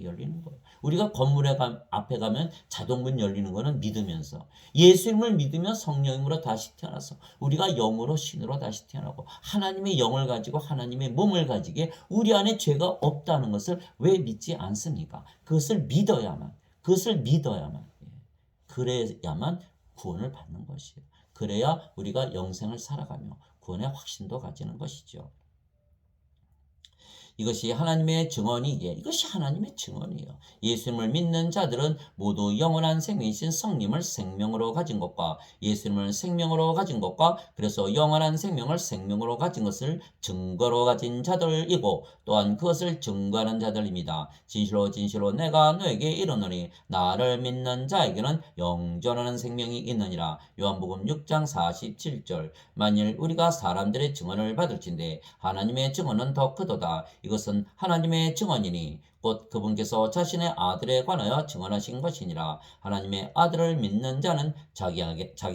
열리는 거예요. 우리가 건물에 앞에 가면 자동문 열리는 거는 믿으면서 예수님을 믿으면 성령님으로 다시 태어나서 우리가 영으로 신으로 다시 태어나고 하나님의 영을 가지고 하나님의 몸을 가지게 우리 안에 죄가 없다는 것을 왜 믿지 않습니까? 그것을 믿어야만 그래야만 구원을 받는 것이에요. 그래야 우리가 영생을 살아가며 구원의 확신도 가지는 것이죠. 이것이 하나님의 증언이기에 이것이 하나님의 증언이에요. 예수님을 믿는 자들은 모두 영원한 생명이신 성님을 생명으로 가진 것과 예수님을 생명으로 가진 것과 그래서 영원한 생명을 생명으로 가진 것을 증거로 가진 자들이고 또한 그것을 증거하는 자들입니다. 진실로 진실로 내가 너에게 이르노니 나를 믿는 자에게는 영존하는 생명이 있느니라. 요한복음 6장 47절. 만일 우리가 사람들의 증언을 받을진대 하나님의 증언은 더 크도다. 이것은 하나님의 증언이니 곧 그분께서 자신의 아들에 관하여 증언하신 것이니라. 하나님의 아들을 믿는 자는 자기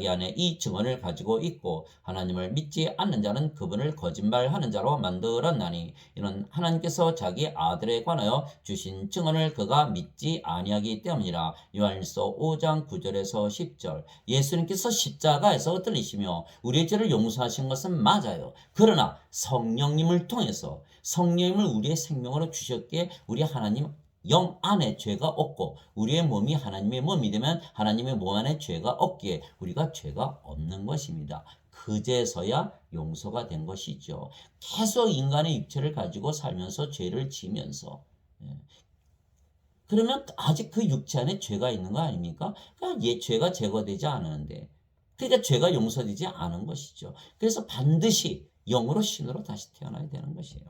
안에 이 증언을 가지고 있고 하나님을 믿지 않는 자는 그분을 거짓말하는 자로 만들었나니 이는 하나님께서 자기 아들에 관하여 주신 증언을 그가 믿지 아니하기 때문이라. 요한일서 5장 9절에서 10절. 예수님께서 십자가에서 들리시며 우리의 죄를 용서하신 것은 맞아요. 그러나 성령님을 통해서 성령님을 우리의 생명으로 주셨기에 우리 하나님 영 안에 죄가 없고 우리의 몸이 하나님의 몸이 되면 하나님의 몸 안에 죄가 없기에 우리가 죄가 없는 것입니다. 그제서야 용서가 된 것이죠. 계속 인간의 육체를 가지고 살면서 죄를 지면서 그러면 아직 그 육체 안에 죄가 있는 거 아닙니까? 그러니까 죄가 제거되지 않았는데 그러니까 죄가 용서되지 않은 것이죠. 그래서 반드시 영으로 신으로 다시 태어나야 되는 것이에요.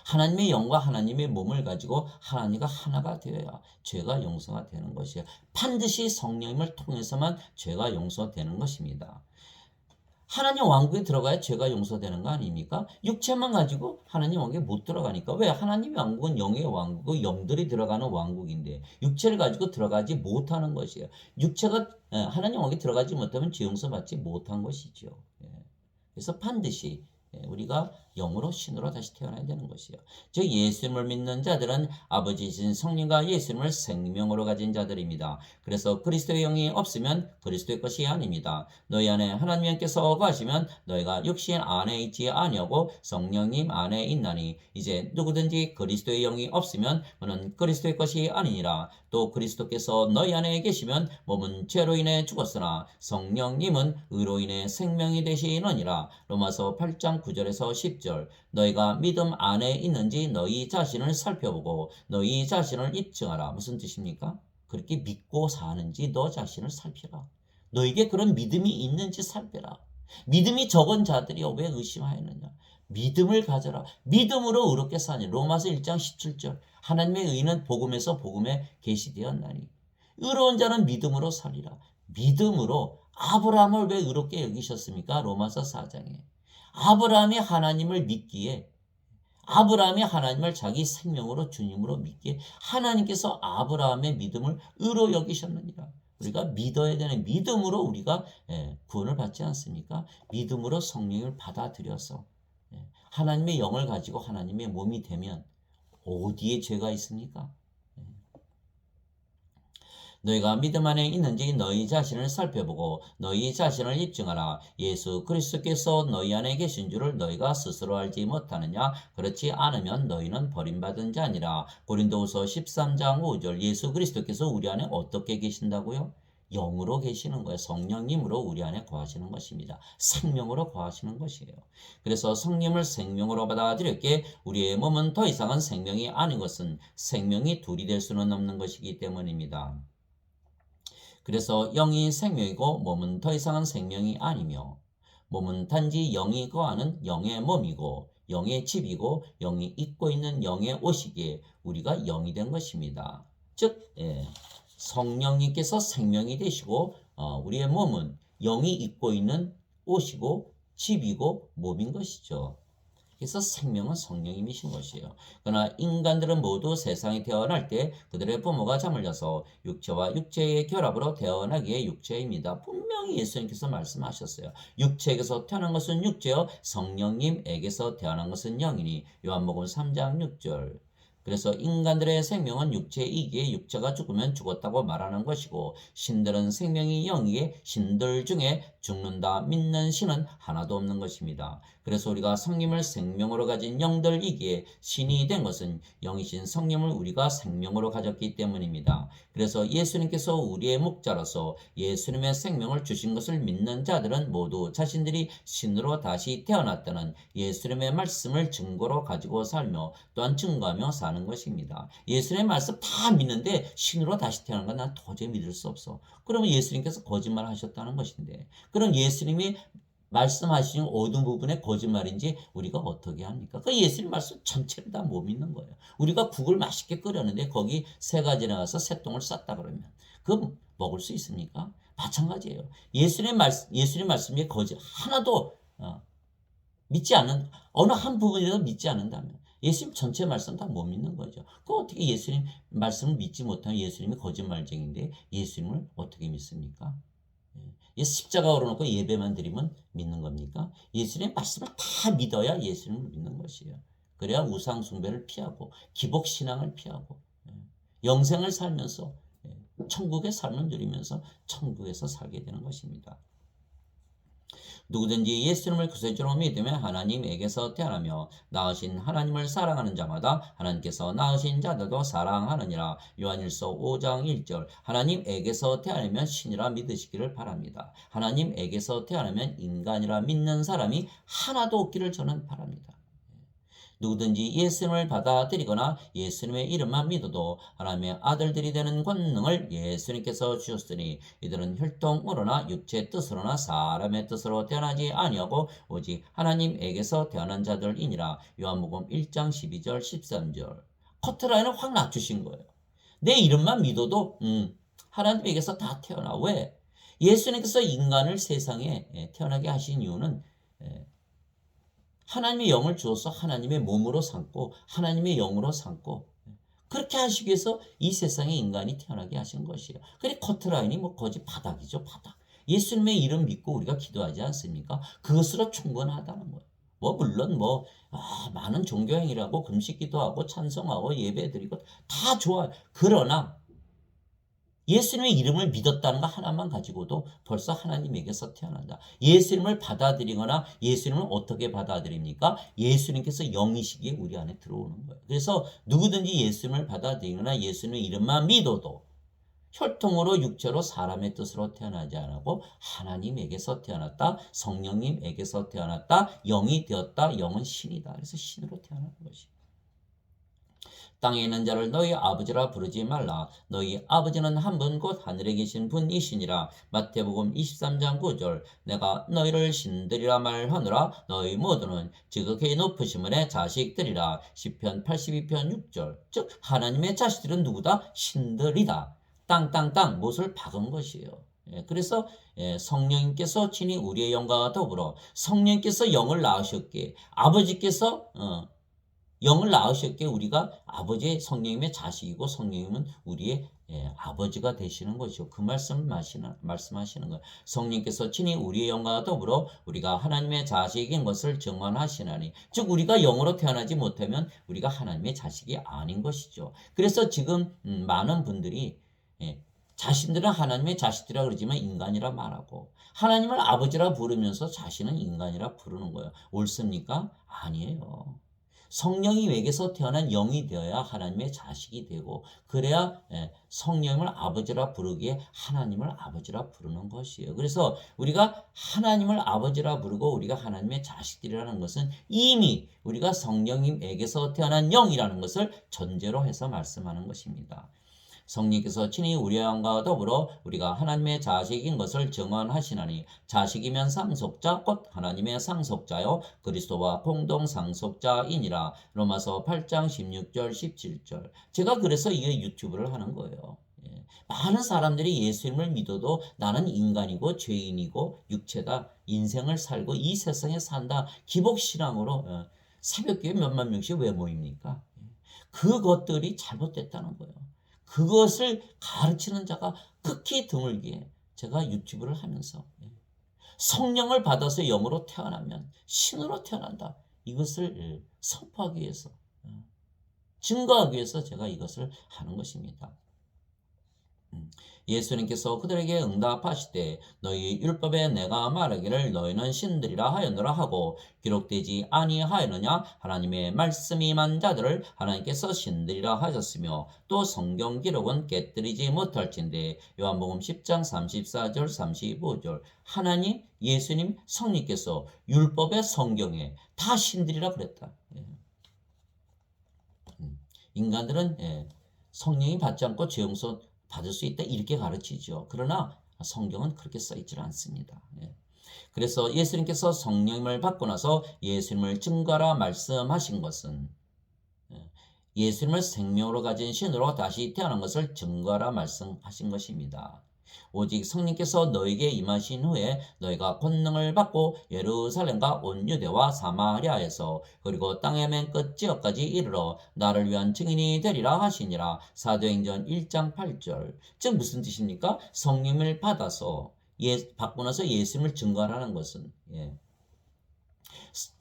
하나님의 영과 하나님의 몸을 가지고 하나님과 하나가 되어야 죄가 용서가 되는 것이에요. 반드시 성령님을 통해서만 죄가 용서되는 것입니다. 하나님 왕국에 들어가야 죄가 용서되는 거 아닙니까? 육체만 가지고 하나님 왕국에 못 들어가니까. 왜? 하나님의 왕국은 영의 왕국이고 영들이 들어가는 왕국인데 육체를 가지고 들어가지 못하는 것이에요. 육체가 하나님 왕국에 들어가지 못하면 죄 용서받지 못한 것이죠. 그래서 반드시 우리가 영으로 신으로 다시 태어나야 되는 것이요. 즉 예수님을 믿는 자들은 아버지이신 성령과 예수님을 생명으로 가진 자들입니다. 그래서 그리스도의 영이 없으면 그리스도의 것이 아닙니다. 너희 안에 하나님께서 거하시면 너희가 육신 안에 있지 아니하고 성령님 안에 있나니 이제 누구든지 그리스도의 영이 없으면 그는 그리스도의 것이 아니니라. 또 그리스도께서 너희 안에 계시면 몸은 죄로 인해 죽었으나 성령님은 의로 인해 생명이 되시느니라. 로마서 8장 9절에서 10절. 너희가 믿음 안에 있는지 너희 자신을 살펴보고 너희 자신을 입증하라. 무슨 뜻입니까? 그렇게 믿고 사는지 너 자신을 살피라. 너에게 그런 믿음이 있는지 살펴라. 믿음이 적은 자들이 왜 의심하였느냐? 믿음을 가져라. 믿음으로 의롭게 사니. 로마서 1장 17절. 하나님의 의는 복음에서 복음에 계시되었나니. 의로운 자는 믿음으로 살리라. 믿음으로 아브라함을 왜 의롭게 여기셨습니까? 로마서 4장에. 아브라함이 하나님을 믿기에 아브라함이 하나님을 자기 생명으로 주님으로 믿기에 하나님께서 아브라함의 믿음을 의로 여기셨느니라. 우리가 믿어야 되는 믿음으로 우리가 구원을 받지 않습니까? 믿음으로 성령을 받아들여서 하나님의 영을 가지고 하나님의 몸이 되면 어디에 죄가 있습니까? 너희가 믿음 안에 있는지 너희 자신을 살펴보고 너희 자신을 입증하라. 예수 그리스도께서 너희 안에 계신 줄을 너희가 스스로 알지 못하느냐? 그렇지 않으면 너희는 버림받은 자니라. 고린도후서 13장 5절. 예수 그리스도께서 우리 안에 어떻게 계신다고요? 영으로 계시는 거예요. 성령님으로 우리 안에 거하시는 것입니다. 생명으로 거하시는 것이에요. 그래서 성령을 생명으로 받아들였기에 우리의 몸은 더 이상은 생명이 아닌 것은 생명이 둘이 될 수는 없는 것이기 때문입니다. 그래서 영이 생명이고 몸은 더 이상은 생명이 아니며 몸은 단지 영이 거하는 영의 몸이고 영의 집이고 영이 입고 있는 영의 옷이기에 우리가 영이 된 것입니다. 즉 성령님께서 생명이 되시고 우리의 몸은 영이 입고 있는 옷이고 집이고 몸인 것이죠. 그래서 생명은 성령님이신 것이에요. 그러나 인간들은 모두 세상에 태어날 때 그들의 부모가 잠을 자서 육체와 육체의 결합으로 태어나기에 육체입니다. 분명히 예수님께서 말씀하셨어요. 육체에게서 태어난 것은 육체요 성령님에게서 태어난 것은 영이니 요한복음 3장 6절. 그래서 인간들의 생명은 육체이기에 육체가 죽으면 죽었다고 말하는 것이고 신들은 생명이 영이기에 신들 중에 죽는다 믿는 신은 하나도 없는 것입니다. 그래서 우리가 성령을 생명으로 가진 영들이기에 신이 된 것은 영이신 성령을 우리가 생명으로 가졌기 때문입니다. 그래서 예수님께서 우리의 목자로서 예수님의 생명을 주신 것을 믿는 자들은 모두 자신들이 신으로 다시 태어났다는 예수님의 말씀을 증거로 가지고 살며 또한 증거하며 사는 것입니다. 예수님의 말씀 다 믿는데 신으로 다시 태어난 건 난 도저히 믿을 수 없어. 그러면 예수님께서 거짓말 하셨다는 것인데 그럼 예수님이 말씀하신 어떤 부분에 거짓말인지 우리가 어떻게 합니까? 그 예수님 말씀 전체를 다 못 믿는 거예요. 우리가 국을 맛있게 끓였는데 거기 세 가지 나가서 새똥을 쌌다 그러면 그 먹을 수 있습니까? 마찬가지예요. 예수님 말씀이 거짓 하나도 믿지 않는 어느 한 부분이라도 믿지 않는다면 예수님 전체 말씀 다 못 믿는 거죠. 그 어떻게 예수님 말씀을 믿지 못하면 예수님이 거짓말쟁인데 예수님을 어떻게 믿습니까? 십자가 걸어놓고 예배만 드리면 믿는 겁니까? 예수님의 말씀을 다 믿어야 예수님을 믿는 것이에요. 그래야 우상 숭배를 피하고 기복 신앙을 피하고 영생을 살면서 천국의 삶을 누리면서 천국에서 살게 되는 것입니다. 누구든지 예수님을 구세주로 믿으면 하나님에게서 태어나며 낳으신 하나님을 사랑하는 자마다 하나님께서 낳으신 자들도 사랑하느니라. 요한일서 5장 1절. 하나님에게서 태어나면 신이라 믿으시기를 바랍니다. 하나님에게서 태어나면 인간이라 믿는 사람이 하나도 없기를 저는 바랍니다. 누구든지 예수님을 받아들이거나 예수님의 이름만 믿어도 하나님의 아들들이 되는 권능을 예수님께서 주셨으니 이들은 혈통으로나 육체의 뜻으로나 사람의 뜻으로 태어나지 아니하고 오직 하나님에게서 태어난 자들이니라. 요한복음 1장 12절 13절. 커트라인을 확 낮추신 거예요. 내 이름만 믿어도 하나님에게서 다 태어나. 왜? 예수님께서 인간을 세상에 태어나게 하신 이유는 하나님의 영을 주어서 하나님의 몸으로 삼고 하나님의 영으로 삼고 그렇게 하시기 위해서 이 세상에 인간이 태어나게 하신 것이에요. 그래 커트라인이 뭐 거짓 바닥이죠. 바닥. 예수님의 이름 믿고 우리가 기도하지 않습니까? 그것으로 충분하다는 거예요. 물론 많은 종교행위라고 금식 기도하고 찬송하고 예배드리고 다 좋아요. 그러나 예수님의 이름을 믿었다는 거 하나만 가지고도 벌써 하나님에게서 태어난다. 예수님을 받아들이거나 예수님을 어떻게 받아들입니까? 예수님께서 영이시기에 우리 안에 들어오는 거예요. 그래서 누구든지 예수님을 받아들이거나 예수님의 이름만 믿어도 혈통으로 육체로 사람의 뜻으로 태어나지 않고 하나님에게서 태어났다. 성령님에게서 태어났다. 영이 되었다. 영은 신이다. 그래서 신으로 태어나는 것이에요. 땅에 있는 자를 너희 아버지라 부르지 말라. 너희 아버지는 한 분 곧 하늘에 계신 분이시니라. 마태복음 23장 9절. 내가 너희를 신들이라 말하노라. 너희 모두는 지극히 높으신 분의 자식들이라. 시편 82편 6절. 즉 하나님의 자식들은 누구다? 신들이다. 땅땅땅 못을 박은 것이에요. 그래서 성령님께서 친히 우리의 영과 더불어 성령님께서 영을 낳으셨기에 아버지께서 영을 낳으셨기에 우리가 아버지의 성령님의 자식이고 성령님은 우리의 아버지가 되시는 것이죠. 그 말씀을 말씀하시는 거예요. 성령께서 친히 우리의 영과 더불어 우리가 하나님의 자식인 것을 증언하시나니 즉 우리가 영으로 태어나지 못하면 우리가 하나님의 자식이 아닌 것이죠. 그래서 지금 많은 분들이 자신들은 하나님의 자식들이라 그러지만 인간이라 말하고 하나님을 아버지라 부르면서 자신은 인간이라 부르는 거예요. 옳습니까? 아니에요. 성령이 외계에서 태어난 영이 되어야 하나님의 자식이 되고 그래야 성령을 아버지라 부르기에 하나님을 아버지라 부르는 것이에요. 그래서 우리가 하나님을 아버지라 부르고 우리가 하나님의 자식들이라는 것은 이미 우리가 성령님에게서 태어난 영이라는 것을 전제로 해서 말씀하는 것입니다. 성령께서 친히 우리 영과 더불어 우리가 하나님의 자식인 것을 증언하시나니 자식이면 상속자 곧 하나님의 상속자요 그리스도와 공동 상속자이니라. 로마서 8장 16절 17절. 제가 그래서 이 유튜브를 하는 거예요. 많은 사람들이 예수님을 믿어도 나는 인간이고 죄인이고 육체다, 인생을 살고 이 세상에 산다, 기복신앙으로 새벽교회 몇만 명씩 왜 모입니까? 그것들이 잘못됐다는 거예요. 그것을 가르치는 자가 극히 드물기에 제가 유튜브를 하면서 성령을 받아서 영으로 태어나면 신으로 태어난다. 이것을 선포하기 위해서, 증거하기 위해서 제가 이것을 하는 것입니다. 예수님께서 그들에게 응답하시되 너희 율법에 내가 말하기를 너희는 신들이라 하였노라 하고 기록되지 아니하였느냐. 하나님의 말씀이 임한 자들을 하나님께서 신들이라 하셨으며 또 성경 기록은 깨뜨리지 못할진대. 요한복음 10장 34절 35절. 하나님, 예수님, 성령께서 율법의 성경에 다 신들이라 그랬다. 인간들은 성령이 받지 않고 죄 용서 받을 수 있다 이렇게 가르치죠. 그러나 성경은 그렇게 써있지 않습니다. 그래서 예수님께서 성령님을 받고 나서 예수님을 증거하라 말씀하신 것은 예수님을 생명으로 가진 신으로 다시 태어난 것을 증거하라 말씀하신 것입니다. 오직 성령께서 너에게 임하신 후에 너희가 권능을 받고 예루살렘과 온 유대와 사마리아에서 그리고 땅의 맨 끝 지역까지 이르러 나를 위한 증인이 되리라 하시니라. 사도행전 1장 8절. 즉 무슨 뜻입니까? 성령을 받아서 받고 나서 예수님을 증거하라는 것은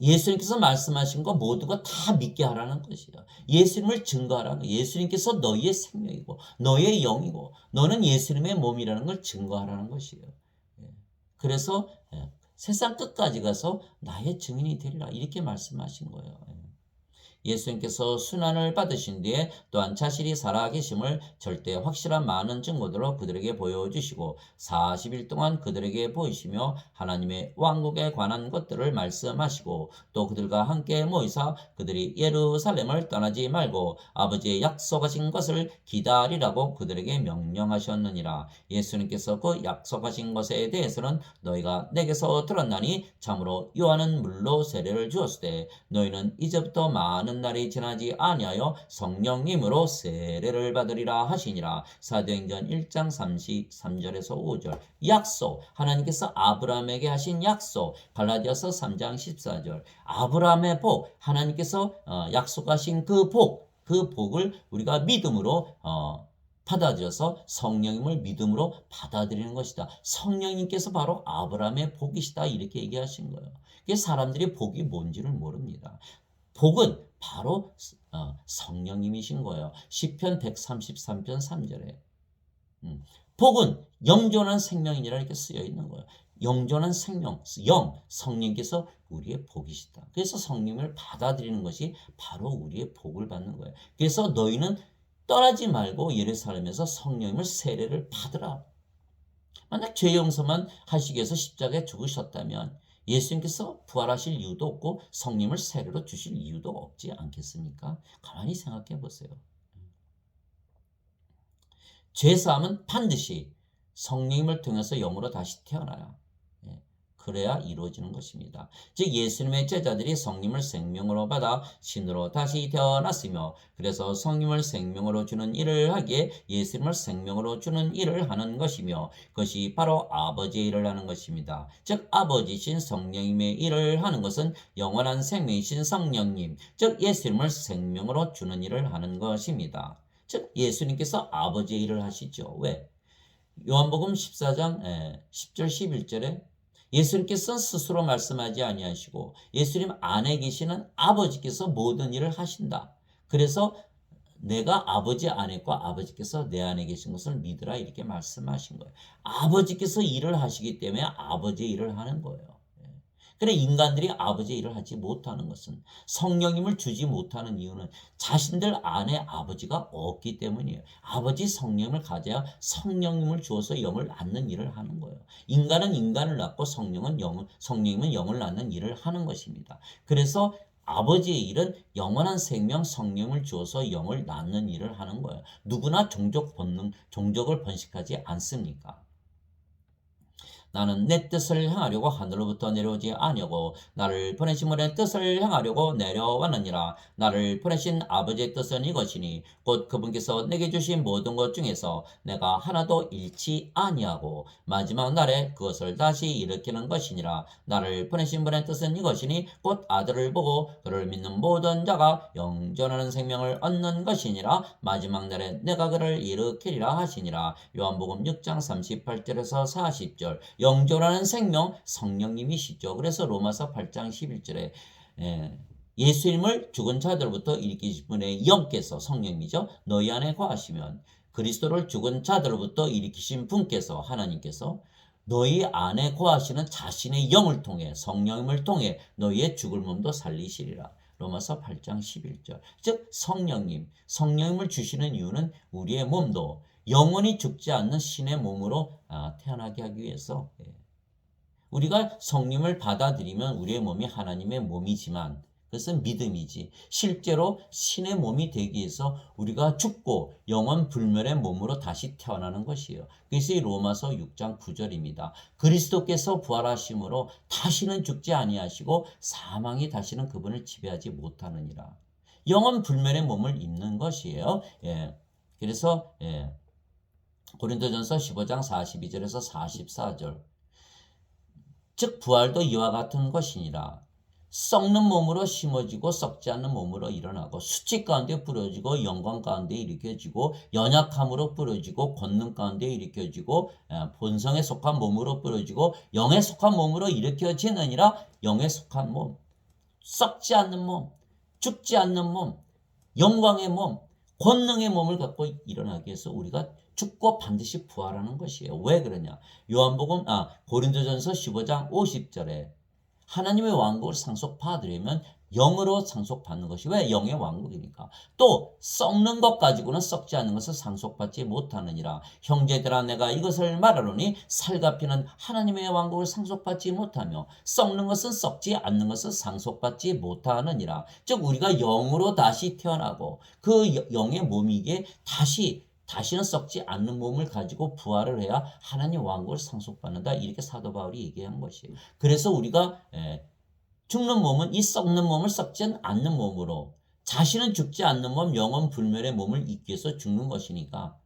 예수님께서 말씀하신 거 모두가 다 믿게 하라는 것이에요. 예수님을 증거하라는 거예요. 예수님께서 너희의 생명이고 너희의 영이고 너는 예수님의 몸이라는 걸 증거하라는 것이에요. 그래서 세상 끝까지 가서 나의 증인이 되리라 이렇게 말씀하신 거예요. 예수님께서 순환을 받으신 뒤에 또한 자신이 살아계심을 절대 확실한 많은 증거들로 그들에게 보여주시고 40일 동안 그들에게 보이시며 하나님의 왕국에 관한 것들을 말씀하시고 또 그들과 함께 모이사 그들이 예루살렘을 떠나지 말고 아버지의 약속하신 것을 기다리라고 그들에게 명령하셨느니라. 예수님께서 그 약속하신 것에 대해서는 너희가 내게서 들었나니 참으로 요한은 물로 세례를 주었으되 너희는 이제부터 많은 날이 지나지 아니하여 성령님으로 세례를 받으리라 하시니라. 사도행전 1장 33절에서 5절. 약속, 하나님께서 아브라함에게 하신 약속. 갈라디아서 3장 14절. 아브라함의 복, 하나님께서 약속하신 그 복을 우리가 믿음으로 받아들여서 성령님을 믿음으로 받아들이는 것이다. 성령님께서 바로 아브라함의 복이시다 이렇게 얘기하신 거예요. 사람들이 복이 뭔지를 모릅니다. 복은 바로 성령님이신 거예요. 시편 133편 3절에 복은 영존한 생명이니라 이렇게 쓰여 있는 거예요. 영존한 생명, 성령께서 우리의 복이시다. 그래서 성령을 받아들이는 것이 바로 우리의 복을 받는 거예요. 그래서 너희는 떠나지 말고 예루살렘에서 성령님을 세례를 받으라. 만약 죄 용서만 하시기 위해서 십자가에 죽으셨다면 예수님께서 부활하실 이유도 없고 성령을 세례로 주실 이유도 없지 않겠습니까? 가만히 생각해 보세요. 죄사함은 반드시 성령님을 통해서 영으로 다시 태어나야 그래야 이루어지는 것입니다. 즉 예수님의 제자들이 성령을 생명으로 받아 신으로 다시 태어났으며 그래서 성령을 생명으로 주는 일을 하기에 예수님을 생명으로 주는 일을 하는 것이며 그것이 바로 아버지의 일을 하는 것입니다. 즉 아버지신 성령님의 일을 하는 것은 영원한 생명이신 성령님, 즉 예수님을 생명으로 주는 일을 하는 것입니다. 즉 예수님께서 아버지의 일을 하시죠. 왜? 요한복음 14장 10절 11절에 예수님께서 스스로 말씀하지 아니하시고 예수님 안에 계시는 아버지께서 모든 일을 하신다. 그래서 내가 아버지 안에 있고 아버지께서 내 안에 계신 것을 믿으라 이렇게 말씀하신 거예요. 아버지께서 일을 하시기 때문에 아버지의 일을 하는 거예요. 그래 인간들이 아버지의 일을 하지 못하는 것은 성령님을 주지 못하는 이유는 자신들 안에 아버지가 없기 때문이에요. 아버지 성령을 가져야 성령님을 주어서 영을 낳는 일을 하는 거예요. 인간은 인간을 낳고 성령님은 영을 낳는 일을 하는 것입니다. 그래서 아버지의 일은 영원한 생명 성령을 주어서 영을 낳는 일을 하는 거예요. 누구나 종족을 번식하지 않습니까? 나는 내 뜻을 행하려고 하늘로부터 내려오지 아니하고 나를 보내신 분의 뜻을 행하려고 내려왔느니라. 나를 보내신 아버지의 뜻은 이것이니 곧 그분께서 내게 주신 모든 것 중에서 내가 하나도 잃지 아니하고 마지막 날에 그것을 다시 일으키는 것이니라. 나를 보내신 분의 뜻은 이것이니 곧 아들을 보고 그를 믿는 모든 자가 영존하는 생명을 얻는 것이니라. 마지막 날에 내가 그를 일으키리라 하시니라. 요한복음 6장 38절에서 40절. 영존하는 생명 성령님이시죠. 그래서 로마서 8장 11절에 예수님을 죽은 자들부터 일으키신 분의 영께서 성령이죠. 너희 안에 거하시면 그리스도를 죽은 자들로부터 일으키신 분께서 하나님께서 너희 안에 거하시는 자신의 영을 통해 성령님을 통해 너희의 죽을 몸도 살리시리라. 로마서 8장 11절. 즉 성령님을 주시는 이유는 우리의 몸도 영원히 죽지 않는 신의 몸으로 태어나게 하기 위해서 우리가 성령을 받아들이면 우리의 몸이 하나님의 몸이지만 그것은 믿음이지 실제로 신의 몸이 되기 위해서 우리가 죽고 영원 불멸의 몸으로 다시 태어나는 것이에요. 그래서 이 로마서 6장 9절입니다. 그리스도께서 부활하심으로 다시는 죽지 아니하시고 사망이 다시는 그분을 지배하지 못하느니라. 영원 불멸의 몸을 입는 것이에요. 그래서 고린도전서 15장 42절에서 44절. 즉 부활도 이와 같은 것이니라. 썩는 몸으로 심어지고 썩지 않는 몸으로 일어나고 수치 가운데 부러지고 영광 가운데 일으켜지고 연약함으로 부러지고 권능 가운데 일으켜지고 본성에 속한 몸으로 부러지고 영에 속한 몸으로 일으켜지느니라. 영에 속한 몸, 썩지 않는 몸, 죽지 않는 몸, 영광의 몸, 권능의 몸을 갖고 일어나기 위해서 우리가 죽고 반드시 부활하는 것이에요. 왜 그러냐? 고린도전서 15장 50절에 하나님의 왕국을 상속받으려면 영으로 상속받는 것이 왜 영의 왕국이니까. 또 썩는 것 가지고는 썩지 않는 것을 상속받지 못하느니라. 형제들아 내가 이것을 말하노니 살갑히는 하나님의 왕국을 상속받지 못하며 썩는 것은 썩지 않는 것을 상속받지 못하느니라. 즉 우리가 영으로 다시 태어나고 그 영의 몸이기에 다시는 썩지 않는 몸을 가지고 부활을 해야 하나님 왕국을 상속받는다. 이렇게 사도 바울이 얘기한 것이에요. 그래서 우리가 죽는 몸은 이 썩는 몸을 썩지 않는 몸으로 자신은 죽지 않는 몸 영원 불멸의 몸을 입기 위해서 죽는 것이니까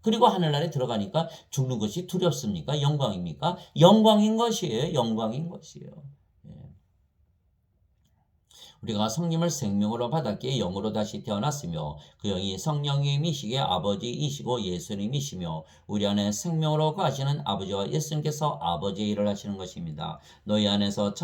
그리고 하늘나라에 들어가니까 죽는 것이 두렵습니까? 영광입니까? 영광인 것이에요. 영광인 것이에요. 우리가 성령을 생명으로 받았기에 영으로 다시 태어났으며 그 영이 성령님이시기에 아버지이시고 예수님이시며 우리 안에 생명으로 거하시는 아버지와 예수님께서 아버지의 일을 하시는 것입니다. 너희 안에서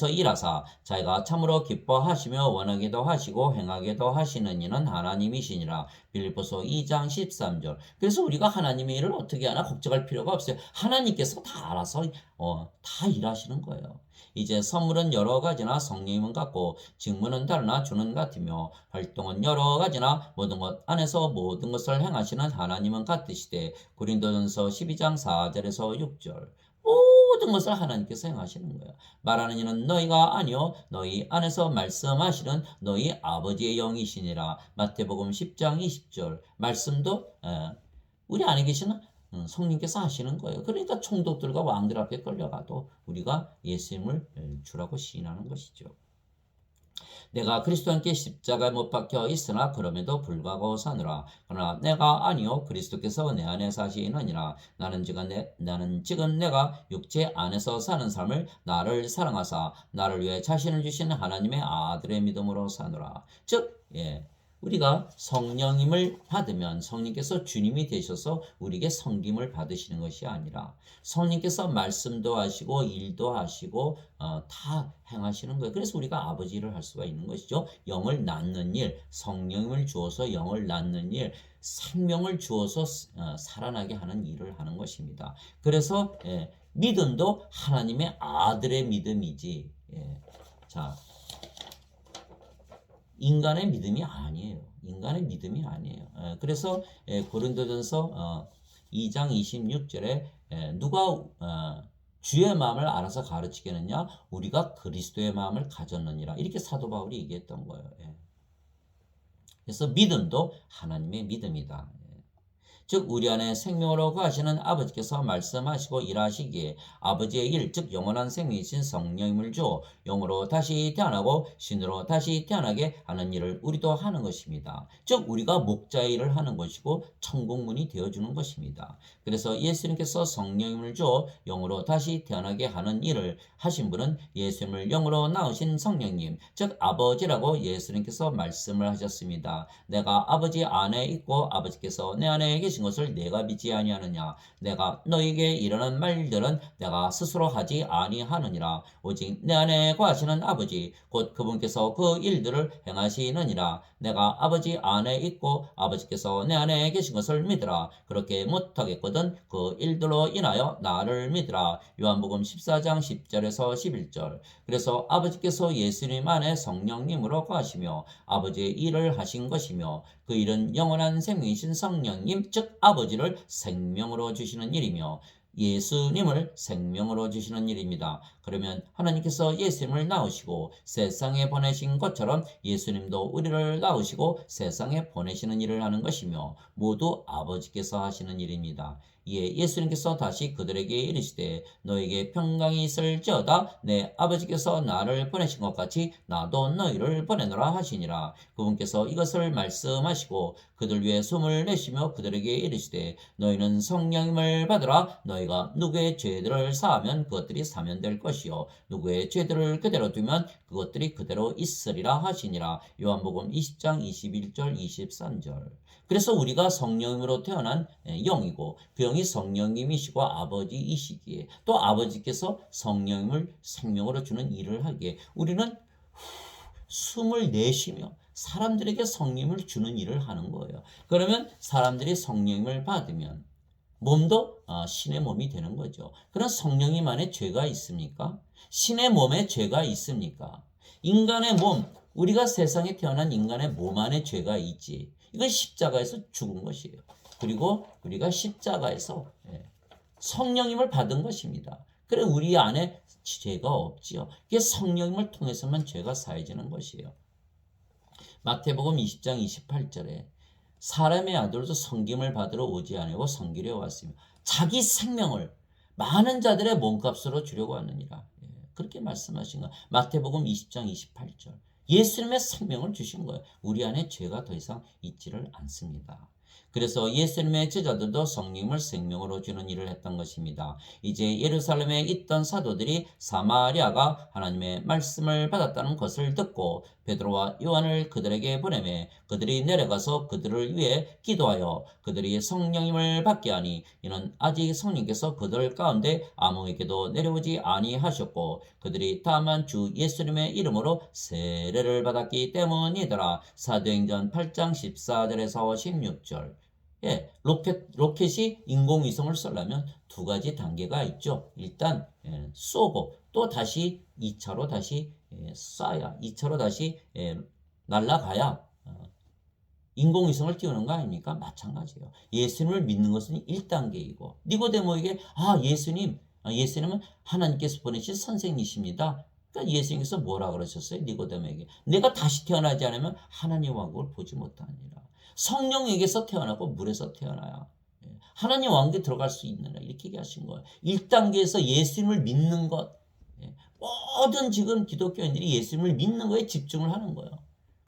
일하사 자기가 참으로 기뻐하시며 원하기도 하시고 행하기도 하시는 이는 하나님이시니라. 빌립보서 2장 13절. 그래서 우리가 하나님의 일을 어떻게 하나 걱정할 필요가 없어요. 하나님께서 다 알아서 다 일하시는 거예요. 이제 선물은 여러 가지나 성령님은 같고 직무는 다르나 주는 같으며 활동은 여러 가지나 모든 것 안에서 모든 것을 행하시는 하나님은 같으시되 고린도전서 12장 4절에서 6절. 모든 것을 하나님께서 행하시는 거예요. 말하는 이는 너희가 아니요 너희 안에서 말씀하시는 너희 아버지의 영이시니라. 마태복음 10장 20절. 말씀도 우리 안에 계시는 성령께서 하시는 거예요. 그러니까 총독들과 왕들 앞에 끌려가도 우리가 예수님을 주라고 시인하는 것이죠. 내가 그리스도와 함께 십자가에 못 박혀 있으나 그럼에도 불구하고 사느라. 그러나 내가 아니요 그리스도께서 내 안에 사시느니라. 나는 지금 내가 육체 안에서 사는 삶을 나를 사랑하사 나를 위해 자신을 주신 하나님의 아들의 믿음으로 사느라. 즉 우리가 성령님을 받으면 성령께서 주님이 되셔서 우리에게 섬김을 받으시는 것이 아니라 성령께서 말씀도 하시고 일도 하시고 다 행하시는 거예요. 그래서 우리가 아버지 일을 할 수가 있는 것이죠. 영을 낳는 일, 성령을 주어서 영을 낳는 일, 생명을 주어서 살아나게 하는 일을 하는 것입니다. 그래서 믿음도 하나님의 아들의 믿음이지. 예. 자, 인간의 믿음이 아니에요. 인간의 믿음이 아니에요. 그래서 고린도전서 2장 26절에 누가 주의 마음을 알아서 가르치겠느냐? 우리가 그리스도의 마음을 가졌느니라. 이렇게 사도 바울이 얘기했던 거예요. 그래서 믿음도 하나님의 믿음이다. 즉 우리 안에 생명으로 거하시는 아버지께서 말씀하시고 일하시기에 아버지의 일, 즉 영원한 생명이신 성령님을 주어 영으로 다시 태어나고 신으로 다시 태어나게 하는 일을 우리도 하는 것입니다. 즉 우리가 목자의 일을 하는 것이고 천국문이 되어주는 것입니다. 그래서 예수님께서 성령님을 주어 영으로 다시 태어나게 하는 일을 하신 분은 예수님을 영으로 낳으신 성령님, 즉 아버지라고 예수님께서 말씀을 하셨습니다. 내가 아버지 안에 있고 아버지께서 내 안에 계신 것을 내가 믿지 아니하느냐? 내가 너에게 이르는 말들은 내가 스스로 하지 아니하느니라. 오직 내 안에 거하시는 아버지 곧 그분께서 그 일들을 행하시느니라. 내가 아버지 안에 있고 아버지께서 내 안에 계신 것을 믿으라. 그렇게 못하겠거든 그 일들로 인하여 나를 믿으라. 요한복음 14장 10절에서 11절. 그래서 아버지께서 예수님 안에 성령님으로 거하시며 아버지의 일을 하신 것이며 그 일은 영원한 생명이신 성령님, 즉 아버지를 생명으로 주시는 일이며 예수님을 생명으로 주시는 일입니다. 그러면 하나님께서 예수님을 낳으시고 세상에 보내신 것처럼 예수님도 우리를 낳으시고 세상에 보내시는 일을 하는 것이며 모두 아버지께서 하시는 일입니다. 이에 예수님께서 다시 그들에게 이르시되 너에게 평강이 있을지어다 내 아버지께서 나를 보내신 것 같이 나도 너희를 보내노라 하시니라. 그분께서 이것을 말씀하시고 그들 위에 숨을 내쉬며 그들에게 이르시되 너희는 성령님을 받으라. 너희가 누구의 죄들을 사하면 그것들이 사면될 것이요 누구의 죄들을 그대로 두면 그것들이 그대로 있으리라 하시니라. 요한복음 20장 21절 23절. 그래서 우리가 성령으로 태어난 영이고 그 영이 성령님이시고 아버지이시기에 또 아버지께서 성령님을 생명으로 주는 일을 하기에 우리는 숨을 내쉬며 사람들에게 성령을 주는 일을 하는 거예요. 그러면 사람들이 성령을 받으면 몸도 신의 몸이 되는 거죠. 그런 성령님 안에 죄가 있습니까? 신의 몸에 죄가 있습니까? 인간의 몸, 우리가 세상에 태어난 인간의 몸 안에 죄가 있지. 이건 십자가에서 죽은 것이에요. 그리고 우리가 십자가에서 성령님을 받은 것입니다. 그래 우리 안에 죄가 없지요. 이게 성령님을 통해서만 죄가 사해지는 것이에요. 마태복음 20장 28절에 사람의 아들도 섬김을 받으러 오지 아니하고 섬기려 왔으며 자기 생명을 많은 자들의 몸값으로 주려고 하느니라. 그렇게 말씀하신 거. 마태복음 20장 28절. 예수님의 생명을 주신 거예요. 우리 안에 죄가 더 이상 있지를 않습니다. 그래서 예수님의 제자들도 성령을 생명으로 주는 일을 했던 것입니다. 이제 예루살렘에 있던 사도들이 사마리아가 하나님의 말씀을 받았다는 것을 듣고 베드로와 요한을 그들에게 보내매 그들이 내려가서 그들을 위해 기도하여 그들이 성령님을 받게 하니 이는 아직 성령께서 그들 가운데 아무에게도 내려오지 아니하셨고 그들이 다만 주 예수님의 이름으로 세례를 받았기 때문이더라. 사도행전 8장 14절에서 16절. 로켓이 인공위성을 쏘려면 두 가지 단계가 있죠. 일단 쏘고 또 다시 2차로 다시 쏴야 2차로 다시 날아가야 인공위성을 띄우는 거 아닙니까? 마찬가지예요. 예수님을 믿는 것은 1단계이고 니고데모에게 예수님은 하나님께서 보내신 선생님이십니다. 그러니까 예수님께서 뭐라 그러셨어요? 니고데모에게 내가 다시 태어나지 않으면 하나님 왕국을 보지 못하니라. 성령에게서 태어나고 물에서 태어나야 하나님 왕국에 들어갈 수 있느냐 이렇게 얘기하신 거예요. 1단계에서 예수님을 믿는 것. 모든 지금 기독교인들이 예수님을 믿는 거에 집중을 하는 거예요.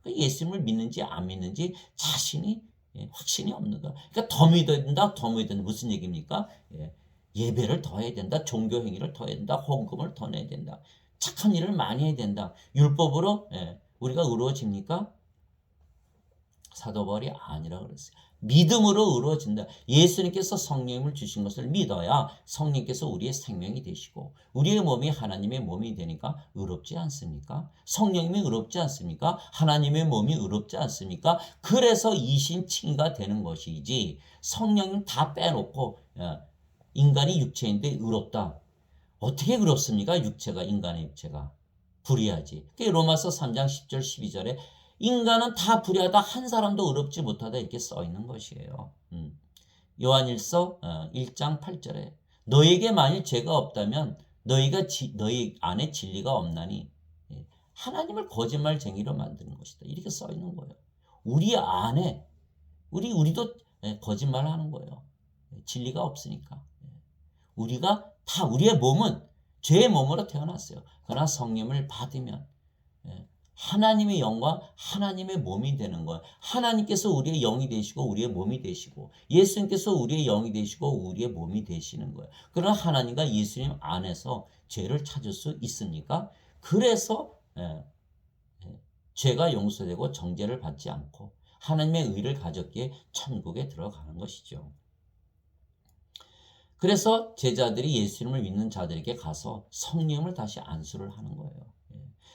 예수님을 믿는지 안 믿는지 자신이 확신이 없는 거예요. 그러니까 더 믿어야 된다. 더 믿어야 된다. 무슨 얘기입니까? 예배를 더 해야 된다. 종교 행위를 더 해야 된다. 헌금을 더 내야 된다. 착한 일을 많이 해야 된다. 율법으로 우리가 의로워집니까? 사도 바울이 아니라 그랬어요. 믿음으로 의로워진다. 예수님께서 성령님을 주신 것을 믿어야 성령께서 우리의 생명이 되시고 우리의 몸이 하나님의 몸이 되니까 의롭지 않습니까? 성령님이 의롭지 않습니까? 하나님의 몸이 의롭지 않습니까? 그래서 이신칭의가 되는 것이지 성령님 다 빼놓고 인간이 육체인데 의롭다. 어떻게 그렇습니까? 육체가, 인간의 육체가. 불의하지. 그게 로마서 3장 10절 12절에 인간은 다 불의하다 한 사람도 의롭지 못하다 이렇게 써 있는 것이에요. 요한일서 1장 8절에 너에게 만일 죄가 없다면 너희 안에 진리가 없나니 예, 하나님을 거짓말쟁이로 만드는 것이다. 이렇게 써 있는 거예요. 우리 안에 우리도 거짓말하는 거예요. 진리가 없으니까. 우리가 다 우리의 몸은 죄의 몸으로 태어났어요. 그러나 성령을 받으면 하나님의 영과 하나님의 몸이 되는 거예요. 하나님께서 우리의 영이 되시고 우리의 몸이 되시고 예수님께서 우리의 영이 되시고 우리의 몸이 되시는 거예요. 그러나 하나님과 예수님 안에서 죄를 찾을 수 있습니까? 그래서 죄가 용서되고 정죄를 받지 않고 하나님의 의를 가졌기에 천국에 들어가는 것이죠. 그래서 제자들이 예수님을 믿는 자들에게 가서 성령을 다시 안수를 하는 거예요.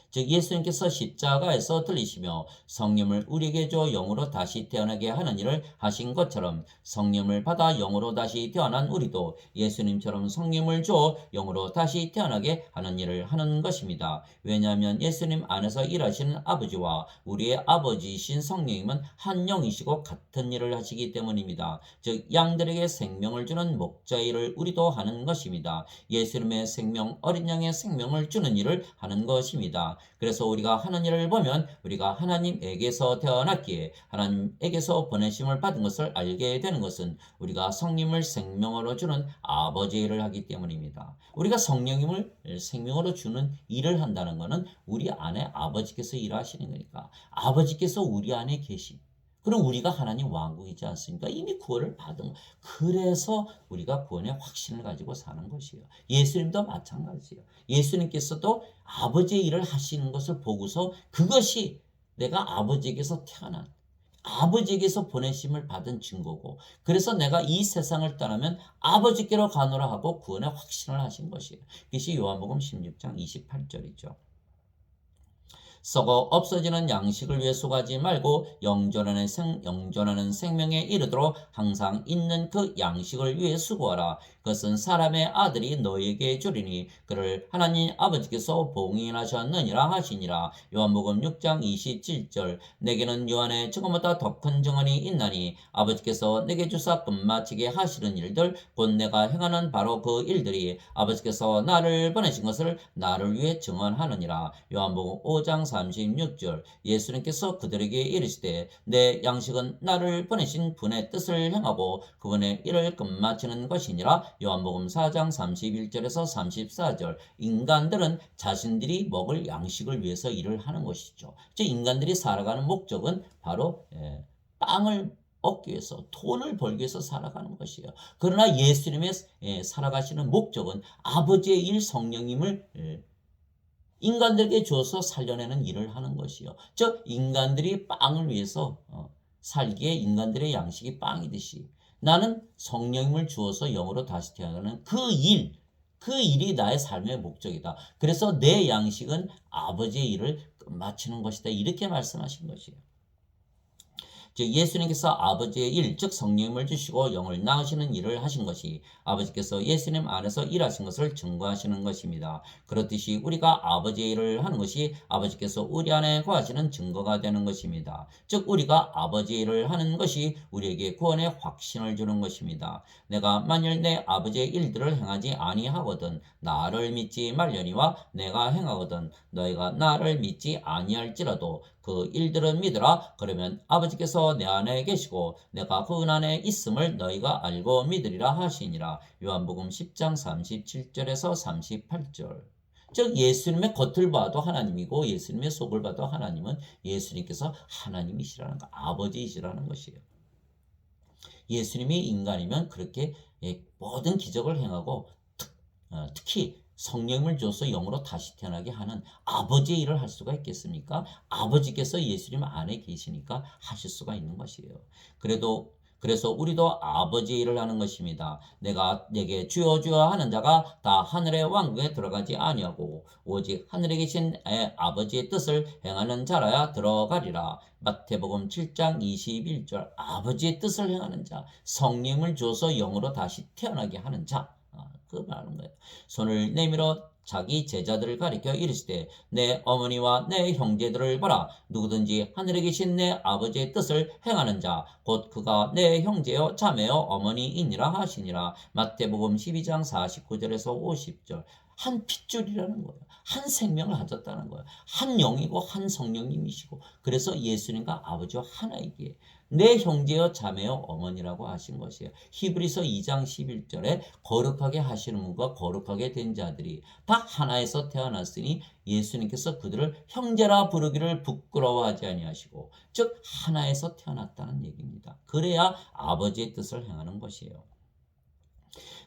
즉 예수님께서 십자가에서 들리시며 성령을 우리에게 줘 영으로 다시 태어나게 하는 일을 하신 것처럼 성령을 받아 영으로 다시 태어난 우리도 예수님처럼 성령을 줘 영으로 다시 태어나게 하는 일을 하는 것입니다. 왜냐하면 예수님 안에서 일하시는 아버지와 우리의 아버지이신 성령님은 한 영이시고 같은 일을 하시기 때문입니다. 즉 양들에게 생명을 주는 목자의 일을 우리도 하는 것입니다. 예수님의 생명, 어린 양의 생명을 주는 일을 하는 것입니다. 그래서 우리가 하는 일을 보면 우리가 하나님에게서 태어났기에 하나님에게서 보내심을 받은 것을 알게 되는 것은 우리가 성령을 생명으로 주는 아버지의 일을 하기 때문입니다. 우리가 성령님을 생명으로 주는 일을 한다는 것은 우리 안에 아버지께서 일하시는 거니까 아버지께서 우리 안에 계시. 그럼 우리가 하나님 왕국이지 않습니까? 이미 구원을 받은 거. 그래서 우리가 구원의 확신을 가지고 사는 것이에요. 예수님도 마찬가지예요. 예수님께서도 아버지의 일을 하시는 것을 보고서 그것이 내가 아버지에게서 태어난 아버지에게서 보내심을 받은 증거고 그래서 내가 이 세상을 떠나면 아버지께로 가노라 하고 구원의 확신을 하신 것이에요. 그것이 요한복음 16장 28절이죠. 썩어 없어지는 양식을 위해 수고하지 말고 영존하는 생명에 이르도록 항상 있는 그 양식을 위해 수고하라. 그것은 사람의 아들이 너에게 주리니 그를 하나님 아버지께서 봉인하셨느니라 하시니라. 요한복음 6장 27절 내게는 요 안에 저것보다 더 큰 증언이 있나니 아버지께서 내게 주사 끝마치게 하시는 일들 곧 내가 행하는 바로 그 일들이 아버지께서 나를 보내신 것을 나를 위해 증언하느니라. 요한복음 5장 36절 예수님께서 그들에게 이르시되 내 양식은 나를 보내신 분의 뜻을 행하고 그분의 일을 끝마치는 것이니라. 요한복음 4장 31절에서 34절 인간들은 자신들이 먹을 양식을 위해서 일을 하는 것이죠. 즉 인간들이 살아가는 목적은 바로 빵을 얻기 위해서 돈을 벌기 위해서 살아가는 것이에요. 그러나 예수님의 살아가시는 목적은 아버지의 일 성령님을 인간들에게 주어서 살려내는 일을 하는 것이요. 즉 인간들이 빵을 위해서 살기에 인간들의 양식이 빵이듯이 나는 성령님을 주어서 영으로 다시 태어나는 그 일이 나의 삶의 목적이다. 그래서 내 양식은 아버지의 일을 마치는 것이다. 이렇게 말씀하신 것이에요. 즉 예수님께서 아버지의 일, 즉 성령님을 주시고 영을 낳으시는 일을 하신 것이 아버지께서 예수님 안에서 일하신 것을 증거하시는 것입니다. 그렇듯이 우리가 아버지의 일을 하는 것이 아버지께서 우리 안에 거하시는 증거가 되는 것입니다. 즉 우리가 아버지의 일을 하는 것이 우리에게 구원의 확신을 주는 것입니다. 내가 만일 내 아버지의 일들을 행하지 아니하거든 나를 믿지 말려니와 내가 행하거든 너희가 나를 믿지 아니할지라도 그 일들은 믿으라. 그러면 아버지께서 내 안에 계시고 내가 그 안에 있음을 너희가 알고 믿으리라 하시니라. 요한복음 10장 37절에서 38절. 즉 예수님의 겉을 봐도 하나님이고 예수님의 속을 봐도 하나님은 예수님께서 하나님이시라는 거, 아버지이시라는 것이에요. 예수님이 인간이면 그렇게 모든 기적을 행하고 특히 성령을 줘서 영으로 다시 태어나게 하는 아버지의 일을 할 수가 있겠습니까? 아버지께서 예수님 안에 계시니까 하실 수가 있는 것이에요. 그래서 우리도 아버지의 일을 하는 것입니다. 내게 주여 주여 하는 자가 다 하늘의 왕국에 들어가지 아니하고 오직 하늘에 계신 아버지의 뜻을 행하는 자라야 들어가리라. 마태복음 7장 21절 아버지의 뜻을 행하는 자, 성령을 줘서 영으로 다시 태어나게 하는 자, 그 말하는 거예요. 손을 내밀어 자기 제자들을 가리켜 이르시되 내 어머니와 내 형제들을 보라. 누구든지 하늘에 계신 내 아버지의 뜻을 행하는 자 곧 그가 내 형제여 자매여 어머니이니라 하시니라. 마태복음 12장 49절에서 50절. 한 핏줄이라는 거예요. 한 생명을 가졌다는 거예요. 한 영이고 한 성령님이시고, 그래서 예수님과 아버지와 하나이기에 내 형제여 자매여 어머니라고 하신 것이에요. 히브리서 2장 11절에 거룩하게 하시는 분과 거룩하게 된 자들이 다 하나에서 태어났으니 예수님께서 그들을 형제라 부르기를 부끄러워하지 아니하시고, 즉 하나에서 태어났다는 얘기입니다. 그래야 아버지의 뜻을 행하는 것이에요.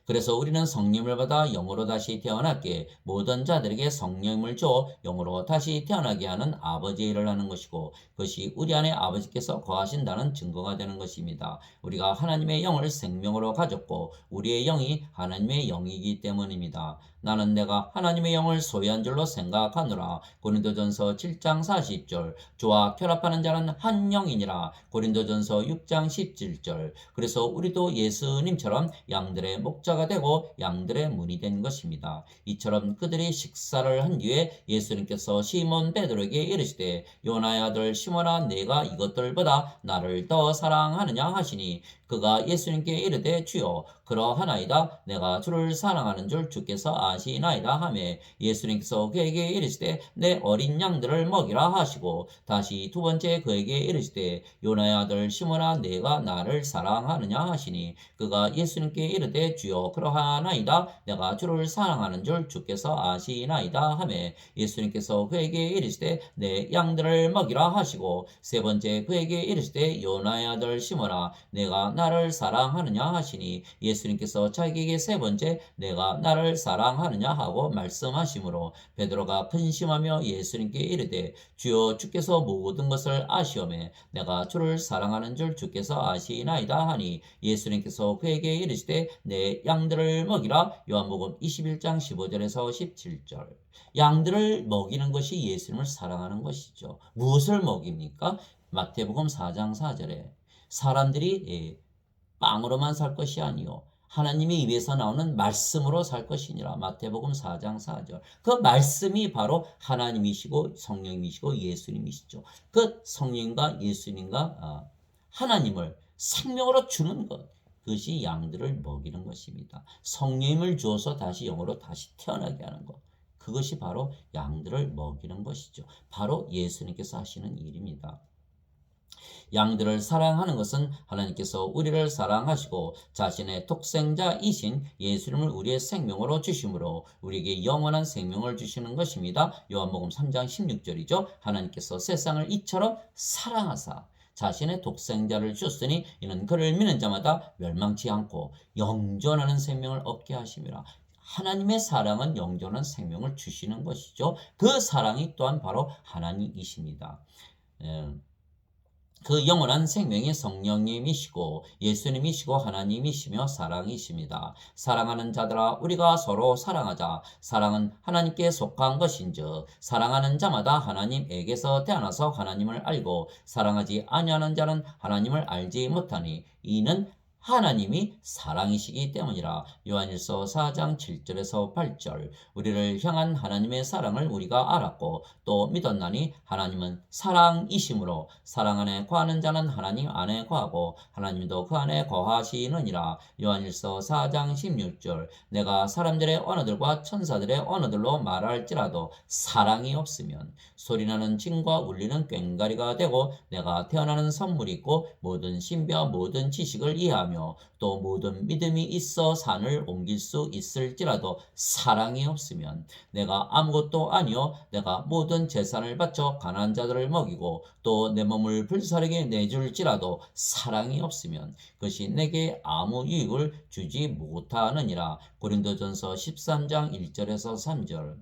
그래서 우리는 성령을 받아 영으로 다시 태어났기에 모든 자들에게 성령을 줘 영으로 다시 태어나게 하는 아버지의 일을 하는 것이고, 그것이 우리 안에 아버지께서 거하신다는 증거가 되는 것입니다. 우리가 하나님의 영을 생명으로 가졌고 우리의 영이 하나님의 영이기 때문입니다. 나는 내가 하나님의 영을 소유한 줄로 생각하노라. 고린도전서 7장 40절. 주와 결합하는 자는 한 영이니라. 고린도전서 6장 17절. 그래서 우리도 예수님처럼 양들의 목자가 되고 양들의 문이 된 것입니다. 이처럼 그들이 식사를 한 뒤에 예수님께서 시몬 베드로에게 이르시되 요나의 아들 시몬아, 내가 이것들보다 나를 더 사랑하느냐 하시니, 그가 예수님께 이르되 주여 그러하나이다. 내가 주를 사랑하는 줄 주께서 아시나이다 하매 예수님께서 그에게 이르시되 내 어린 양들을 먹이라 하시고, 다시 두 번째 그에게 이르시되 요나의 아들 시몬아, 내가 나를 사랑하느냐 하시니, 그가 예수님께 이르되 주여 그러하나이다. 내가 주를 사랑하는 줄 주께서 아시나이다 하매 예수님께서 그에게 이르시되 내 양들을 먹이라 하시고, 세 번째 그에게 이르시되 요나의 아들 시몬아, 내가 나를 사랑하느냐 하시니, 예수님께서 자기에게 세 번째 내가 나를 사랑하느냐 하고 말씀하시므로 베드로가 근심하며 예수님께 이르되 주여 주께서 모든 것을 아시오매 내가 주를 사랑하는 줄 주께서 아시나이다 하니, 예수님께서 그에게 이르시되 내 양들을 먹이라. 요한복음 21장 15절에서 17절. 양들을 먹이는 것이 예수님을 사랑하는 것이죠. 무엇을 먹입니까? 마태복음 4장 4절에 사람들이 빵으로만 살 것이 아니요 하나님의 입에서 나오는 말씀으로 살 것이니라. 마태복음 4장 4절. 그 말씀이 바로 하나님이시고 성령님이시고 예수님이시죠. 그 성령과 예수님과 하나님을 생명으로 주는 것, 그것이 양들을 먹이는 것입니다. 성령님을 주어서 다시 영으로 다시 태어나게 하는 것, 그것이 바로 양들을 먹이는 것이죠. 바로 예수님께서 하시는 일입니다. 양들을 사랑하는 것은 하나님께서 우리를 사랑하시고 자신의 독생자이신 예수님을 우리의 생명으로 주심으로 우리에게 영원한 생명을 주시는 것입니다. 요한복음 3장 16절이죠. 하나님께서 세상을 이처럼 사랑하사 자신의 독생자를 주셨으니 이는 그를 믿는 자마다 멸망치 않고 영존하는 생명을 얻게 하심이라. 하나님의 사랑은 영존한 생명을 주시는 것이죠. 그 사랑이 또한 바로 하나님이십니다. 그 영원한 생명이 성령님이시고 예수님이시고 하나님이시며 사랑이십니다. 사랑하는 자들아, 우리가 서로 사랑하자. 사랑은 하나님께 속한 것인즉 사랑하는 자마다 하나님에게서 태어나서 하나님을 알고 사랑하지 아니하는 자는 하나님을 알지 못하니 이는 하나님이 사랑이시기 때문이라. 요한일서 4장 7절에서 8절. 우리를 향한 하나님의 사랑을 우리가 알았고 또 믿었나니 하나님은 사랑이시므로 사랑 안에 거하는 자는 하나님 안에 거하고 하나님도 그 안에 거하시느니라. 요한일서 4장 16절. 내가 사람들의 언어들과 천사들의 언어들로 말할지라도 사랑이 없으면 소리나는 징과 울리는 꽹과리가 되고, 내가 태어나는 선물이 있고 모든 신비와 모든 지식을 이해하며 또 모든 믿음이 있어 산을 옮길 수 있을지라도 사랑이 없으면 내가 아무것도 아니요 내가 모든 재산을 바쳐 가난한 자들을 먹이고 또 내 몸을 불사르게 내줄지라도 사랑이 없으면 그것이 내게 아무 유익을 주지 못하느니라. 고린도전서 13장 1절에서 3절.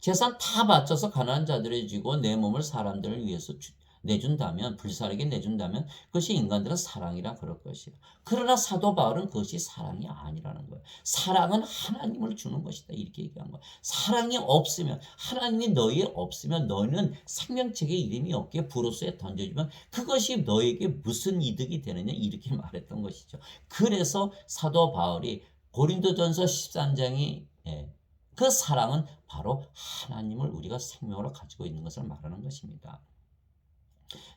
재산 다 바쳐서 가난한 자들을 주고 내 몸을 사람들을 위해서 내준다면, 불사르게 내준다면 그것이 인간들은 사랑이라 그럴 것이에요. 그러나 사도 바울은 그것이 사랑이 아니라는 거예요. 사랑은 하나님을 주는 것이다, 이렇게 얘기한 거예요. 사랑이 없으면, 하나님이 너희에 없으면 너희는 생명책의 이름이 없게 불호수에 던져주면 그것이 너에게 무슨 이득이 되느냐, 이렇게 말했던 것이죠. 그래서 사도 바울이 고린도전서 13장이 그 사랑은 바로 하나님을 우리가 생명으로 가지고 있는 것을 말하는 것입니다.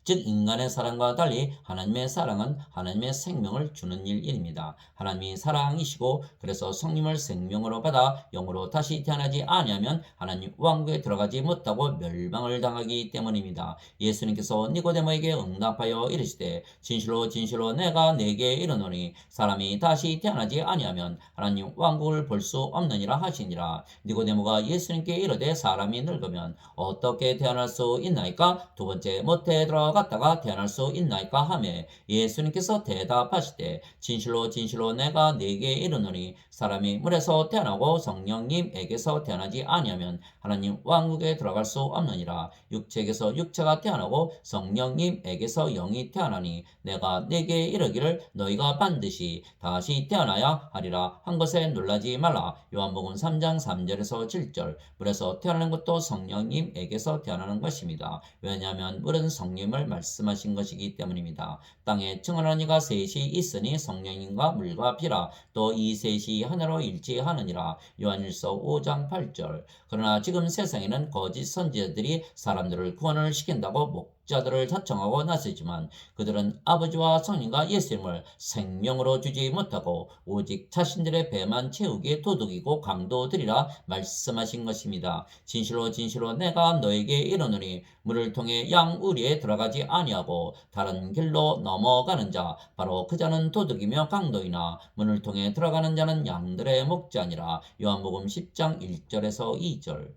즉 인간의 사랑과 달리 하나님의 사랑은 하나님의 생명을 주는 일입니다. 하나님이 사랑이시고 그래서 성령을 생명으로 받아 영으로 다시 태어나지 아니하면 하나님 왕국에 들어가지 못하고 멸망을 당하기 때문입니다. 예수님께서 니고데모에게 응답하여 이르시되 진실로 진실로 내가 네게 이르노니 사람이 다시 태어나지 아니하면 하나님 왕국을 볼 수 없느니라 하시니라. 니고데모가 예수님께 이르되 사람이 늙으면 어떻게 태어날 수 있나이까? 두 번째 모태에 들어갔다가 태어날 수 있나이까 하매 예수님께서 대답하시되 진실로 진실로 내가 네게 이르노니 사람이 물에서 태어나고 성령님에게서 태어나지 아니하면 하나님 왕국에 들어갈 수 없느니라. 육체에게서 육체가 태어나고 성령님에게서 영이 태어나니 내가 네게 이르기를 너희가 반드시 다시 태어나야 하리라 한 것에 놀라지 말라. 요한복음 3장 3절에서 7절. 물에서 태어나는 것도 성령님에게서 태어나는 것입니다. 왜냐하면 물은 성령을 말씀하신 것이기 때문입니다. 땅에 증언하는 이가 셋이 있으니 성령님과 물과 피라. 또 이 셋이 하나로 일치하느니라. 요한일서 5장 8절. 그러나 지금 세상에는 거짓 선지자들이 사람들을 구원을 시킨다고 목자들을 자청하고 나서지만 그들은 아버지와 성령과 예수님을 생명으로 주지 못하고 오직 자신들의 배만 채우기에 도둑이고 강도들이라 말씀하신 것입니다. 진실로 진실로 내가 너에게 이르노니 물을 통해 양우리에 들어가지 아니하고 다른 길로 넘어가는 자 바로 그 자는 도둑이며 강도이나 문을 통해 들어가는 자는 양들의 목자니라. 요한복음 10장 1절에서 2절.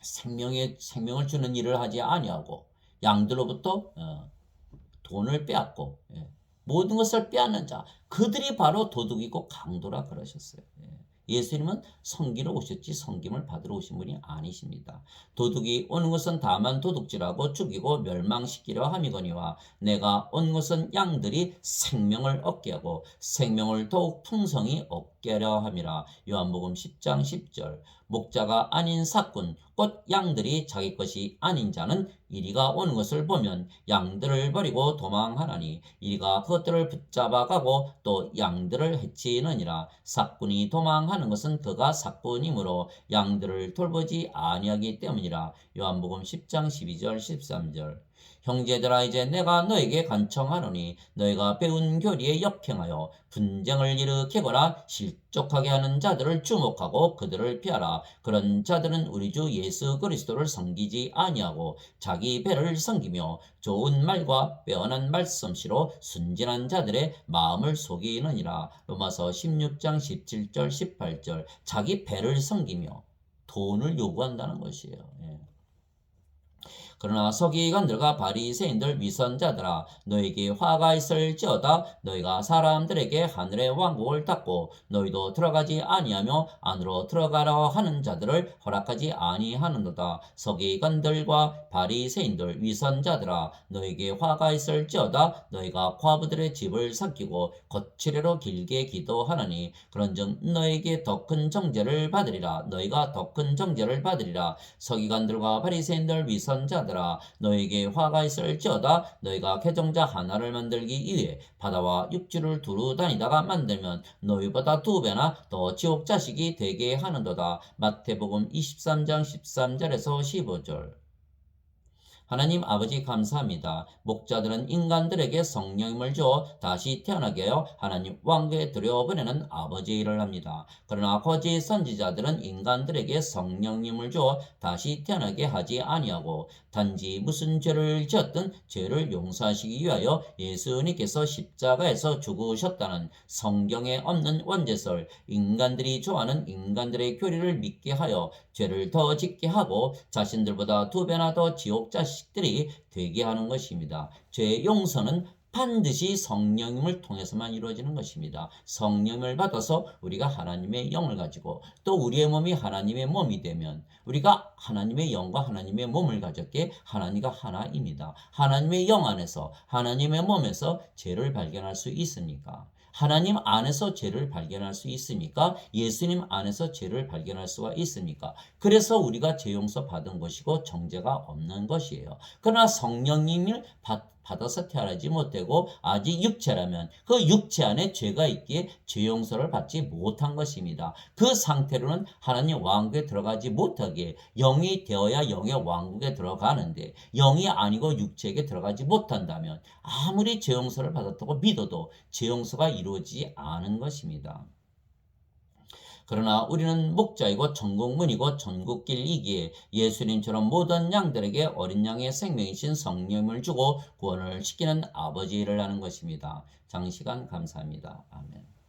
생명을 주는 일을 하지 아니하고 양들로부터 돈을 빼앗고 모든 것을 빼앗는 자 그들이 바로 도둑이고 강도라 그러셨어요. 예수님은 섬기러 오셨지 섬김을 받으러 오신 분이 아니십니다. 도둑이 오는 것은 다만 도둑질하고 죽이고 멸망시키려 함이거니와 내가 온 것은 양들이 생명을 얻게 하고 생명을 더욱 풍성히 얻게 하려 함이라. 요한복음 10장 10절. 목자가 아닌 사꾼 곧 양들이 자기 것이 아닌 자는 이리가 오는 것을 보면 양들을 버리고 도망하나니 이리가 그것들을 붙잡아 가고 또 양들을 해치느니라. 사꾼이 도망하는 것은 그가 사꾼이므로 양들을 돌보지 아니하기 때문이라. 요한복음 10장 12절 13절. 형제들아 이제 내가 너에게 간청하노니 너희가 배운 교리에 역행하여 분쟁을 일으키거나 실족하게 하는 자들을 주목하고 그들을 피하라. 그런 자들은 우리 주 예수 그리스도를 섬기지 아니하고 자기 배를 섬기며 좋은 말과 빼어난 말씀씨로 순진한 자들의 마음을 속이느니라. 로마서 16장 17절 18절. 자기 배를 섬기며 돈을 요구한다는 것이에요. 그러나 서기관들과 바리새인들 위선자들아 너에게 화가 있을지어다. 너희가 사람들에게 하늘의 왕국을 닫고 너희도 들어가지 아니하며 안으로 들어가라 하는 자들을 허락하지 아니하는도다. 서기관들과 바리새인들 위선자들아 너에게 화가 있을지어다. 너희가 과부들의 집을 삭히고 거칠애로 길게 기도하나니 그런즉 너에게 더 큰 정죄를 받으리라. 너희가 더 큰 정죄를 받으리라. 서기관들과 바리새인들 위선자들 너에게 화가 있을지어다. 너희가 개정자 하나를 만들기 위해 바다와 육지를 두루 다니다가 만들면 너희보다 2배나 더 지옥 자식이 되게 하는도다. 마태복음 23장 13절에서 15절. 하나님 아버지 감사합니다. 목자들은 인간들에게 성령님을 주어 다시 태어나게 하여 하나님 왕국에 들여보내는 아버지의 일을 합니다. 그러나 거짓 선지자들은 인간들에게 성령님을 주어 다시 태어나게 하지 아니하고 단지 무슨 죄를 지었든 죄를 용서하시기 위하여 예수님께서 십자가에서 죽으셨다는 성경에 없는 원죄설, 인간들이 좋아하는 인간들의 교리를 믿게 하여 죄를 더 짓게 하고 자신들보다 2배나 더 지옥 자식들이 되게 하는 것입니다. 죄의 용서는 반드시 성령님을 통해서만 이루어지는 것입니다. 성령을 받아서 우리가 하나님의 영을 가지고 또 우리의 몸이 하나님의 몸이 되면 우리가 하나님의 영과 하나님의 몸을 가졌기에 하나님과 하나입니다. 하나님의 영 안에서 하나님의 몸에서 죄를 발견할 수 있습니까? 하나님 안에서 죄를 발견할 수 있습니까? 예수님 안에서 죄를 발견할 수가 있습니까? 그래서 우리가 죄 용서 받은 것이고 정죄가 없는 것이에요. 그러나 성령님을 받아서 태어나지 못되고 아직 육체라면 그 육체 안에 죄가 있기에 죄 용서를 받지 못한 것입니다. 그 상태로는 하나님 왕국에 들어가지 못하게 영이 되어야 영의 왕국에 들어가는데 영이 아니고 육체에게 들어가지 못한다면 아무리 죄 용서를 받았다고 믿어도 죄 용서가 이루어지지 않은 것입니다. 그러나 우리는 목자이고 전국문이고 전국길이기에 예수님처럼 모든 양들에게 어린 양의 생명이신 성령을 주고 구원을 시키는 아버지 일을 하는 것입니다. 장시간 감사합니다. 아멘.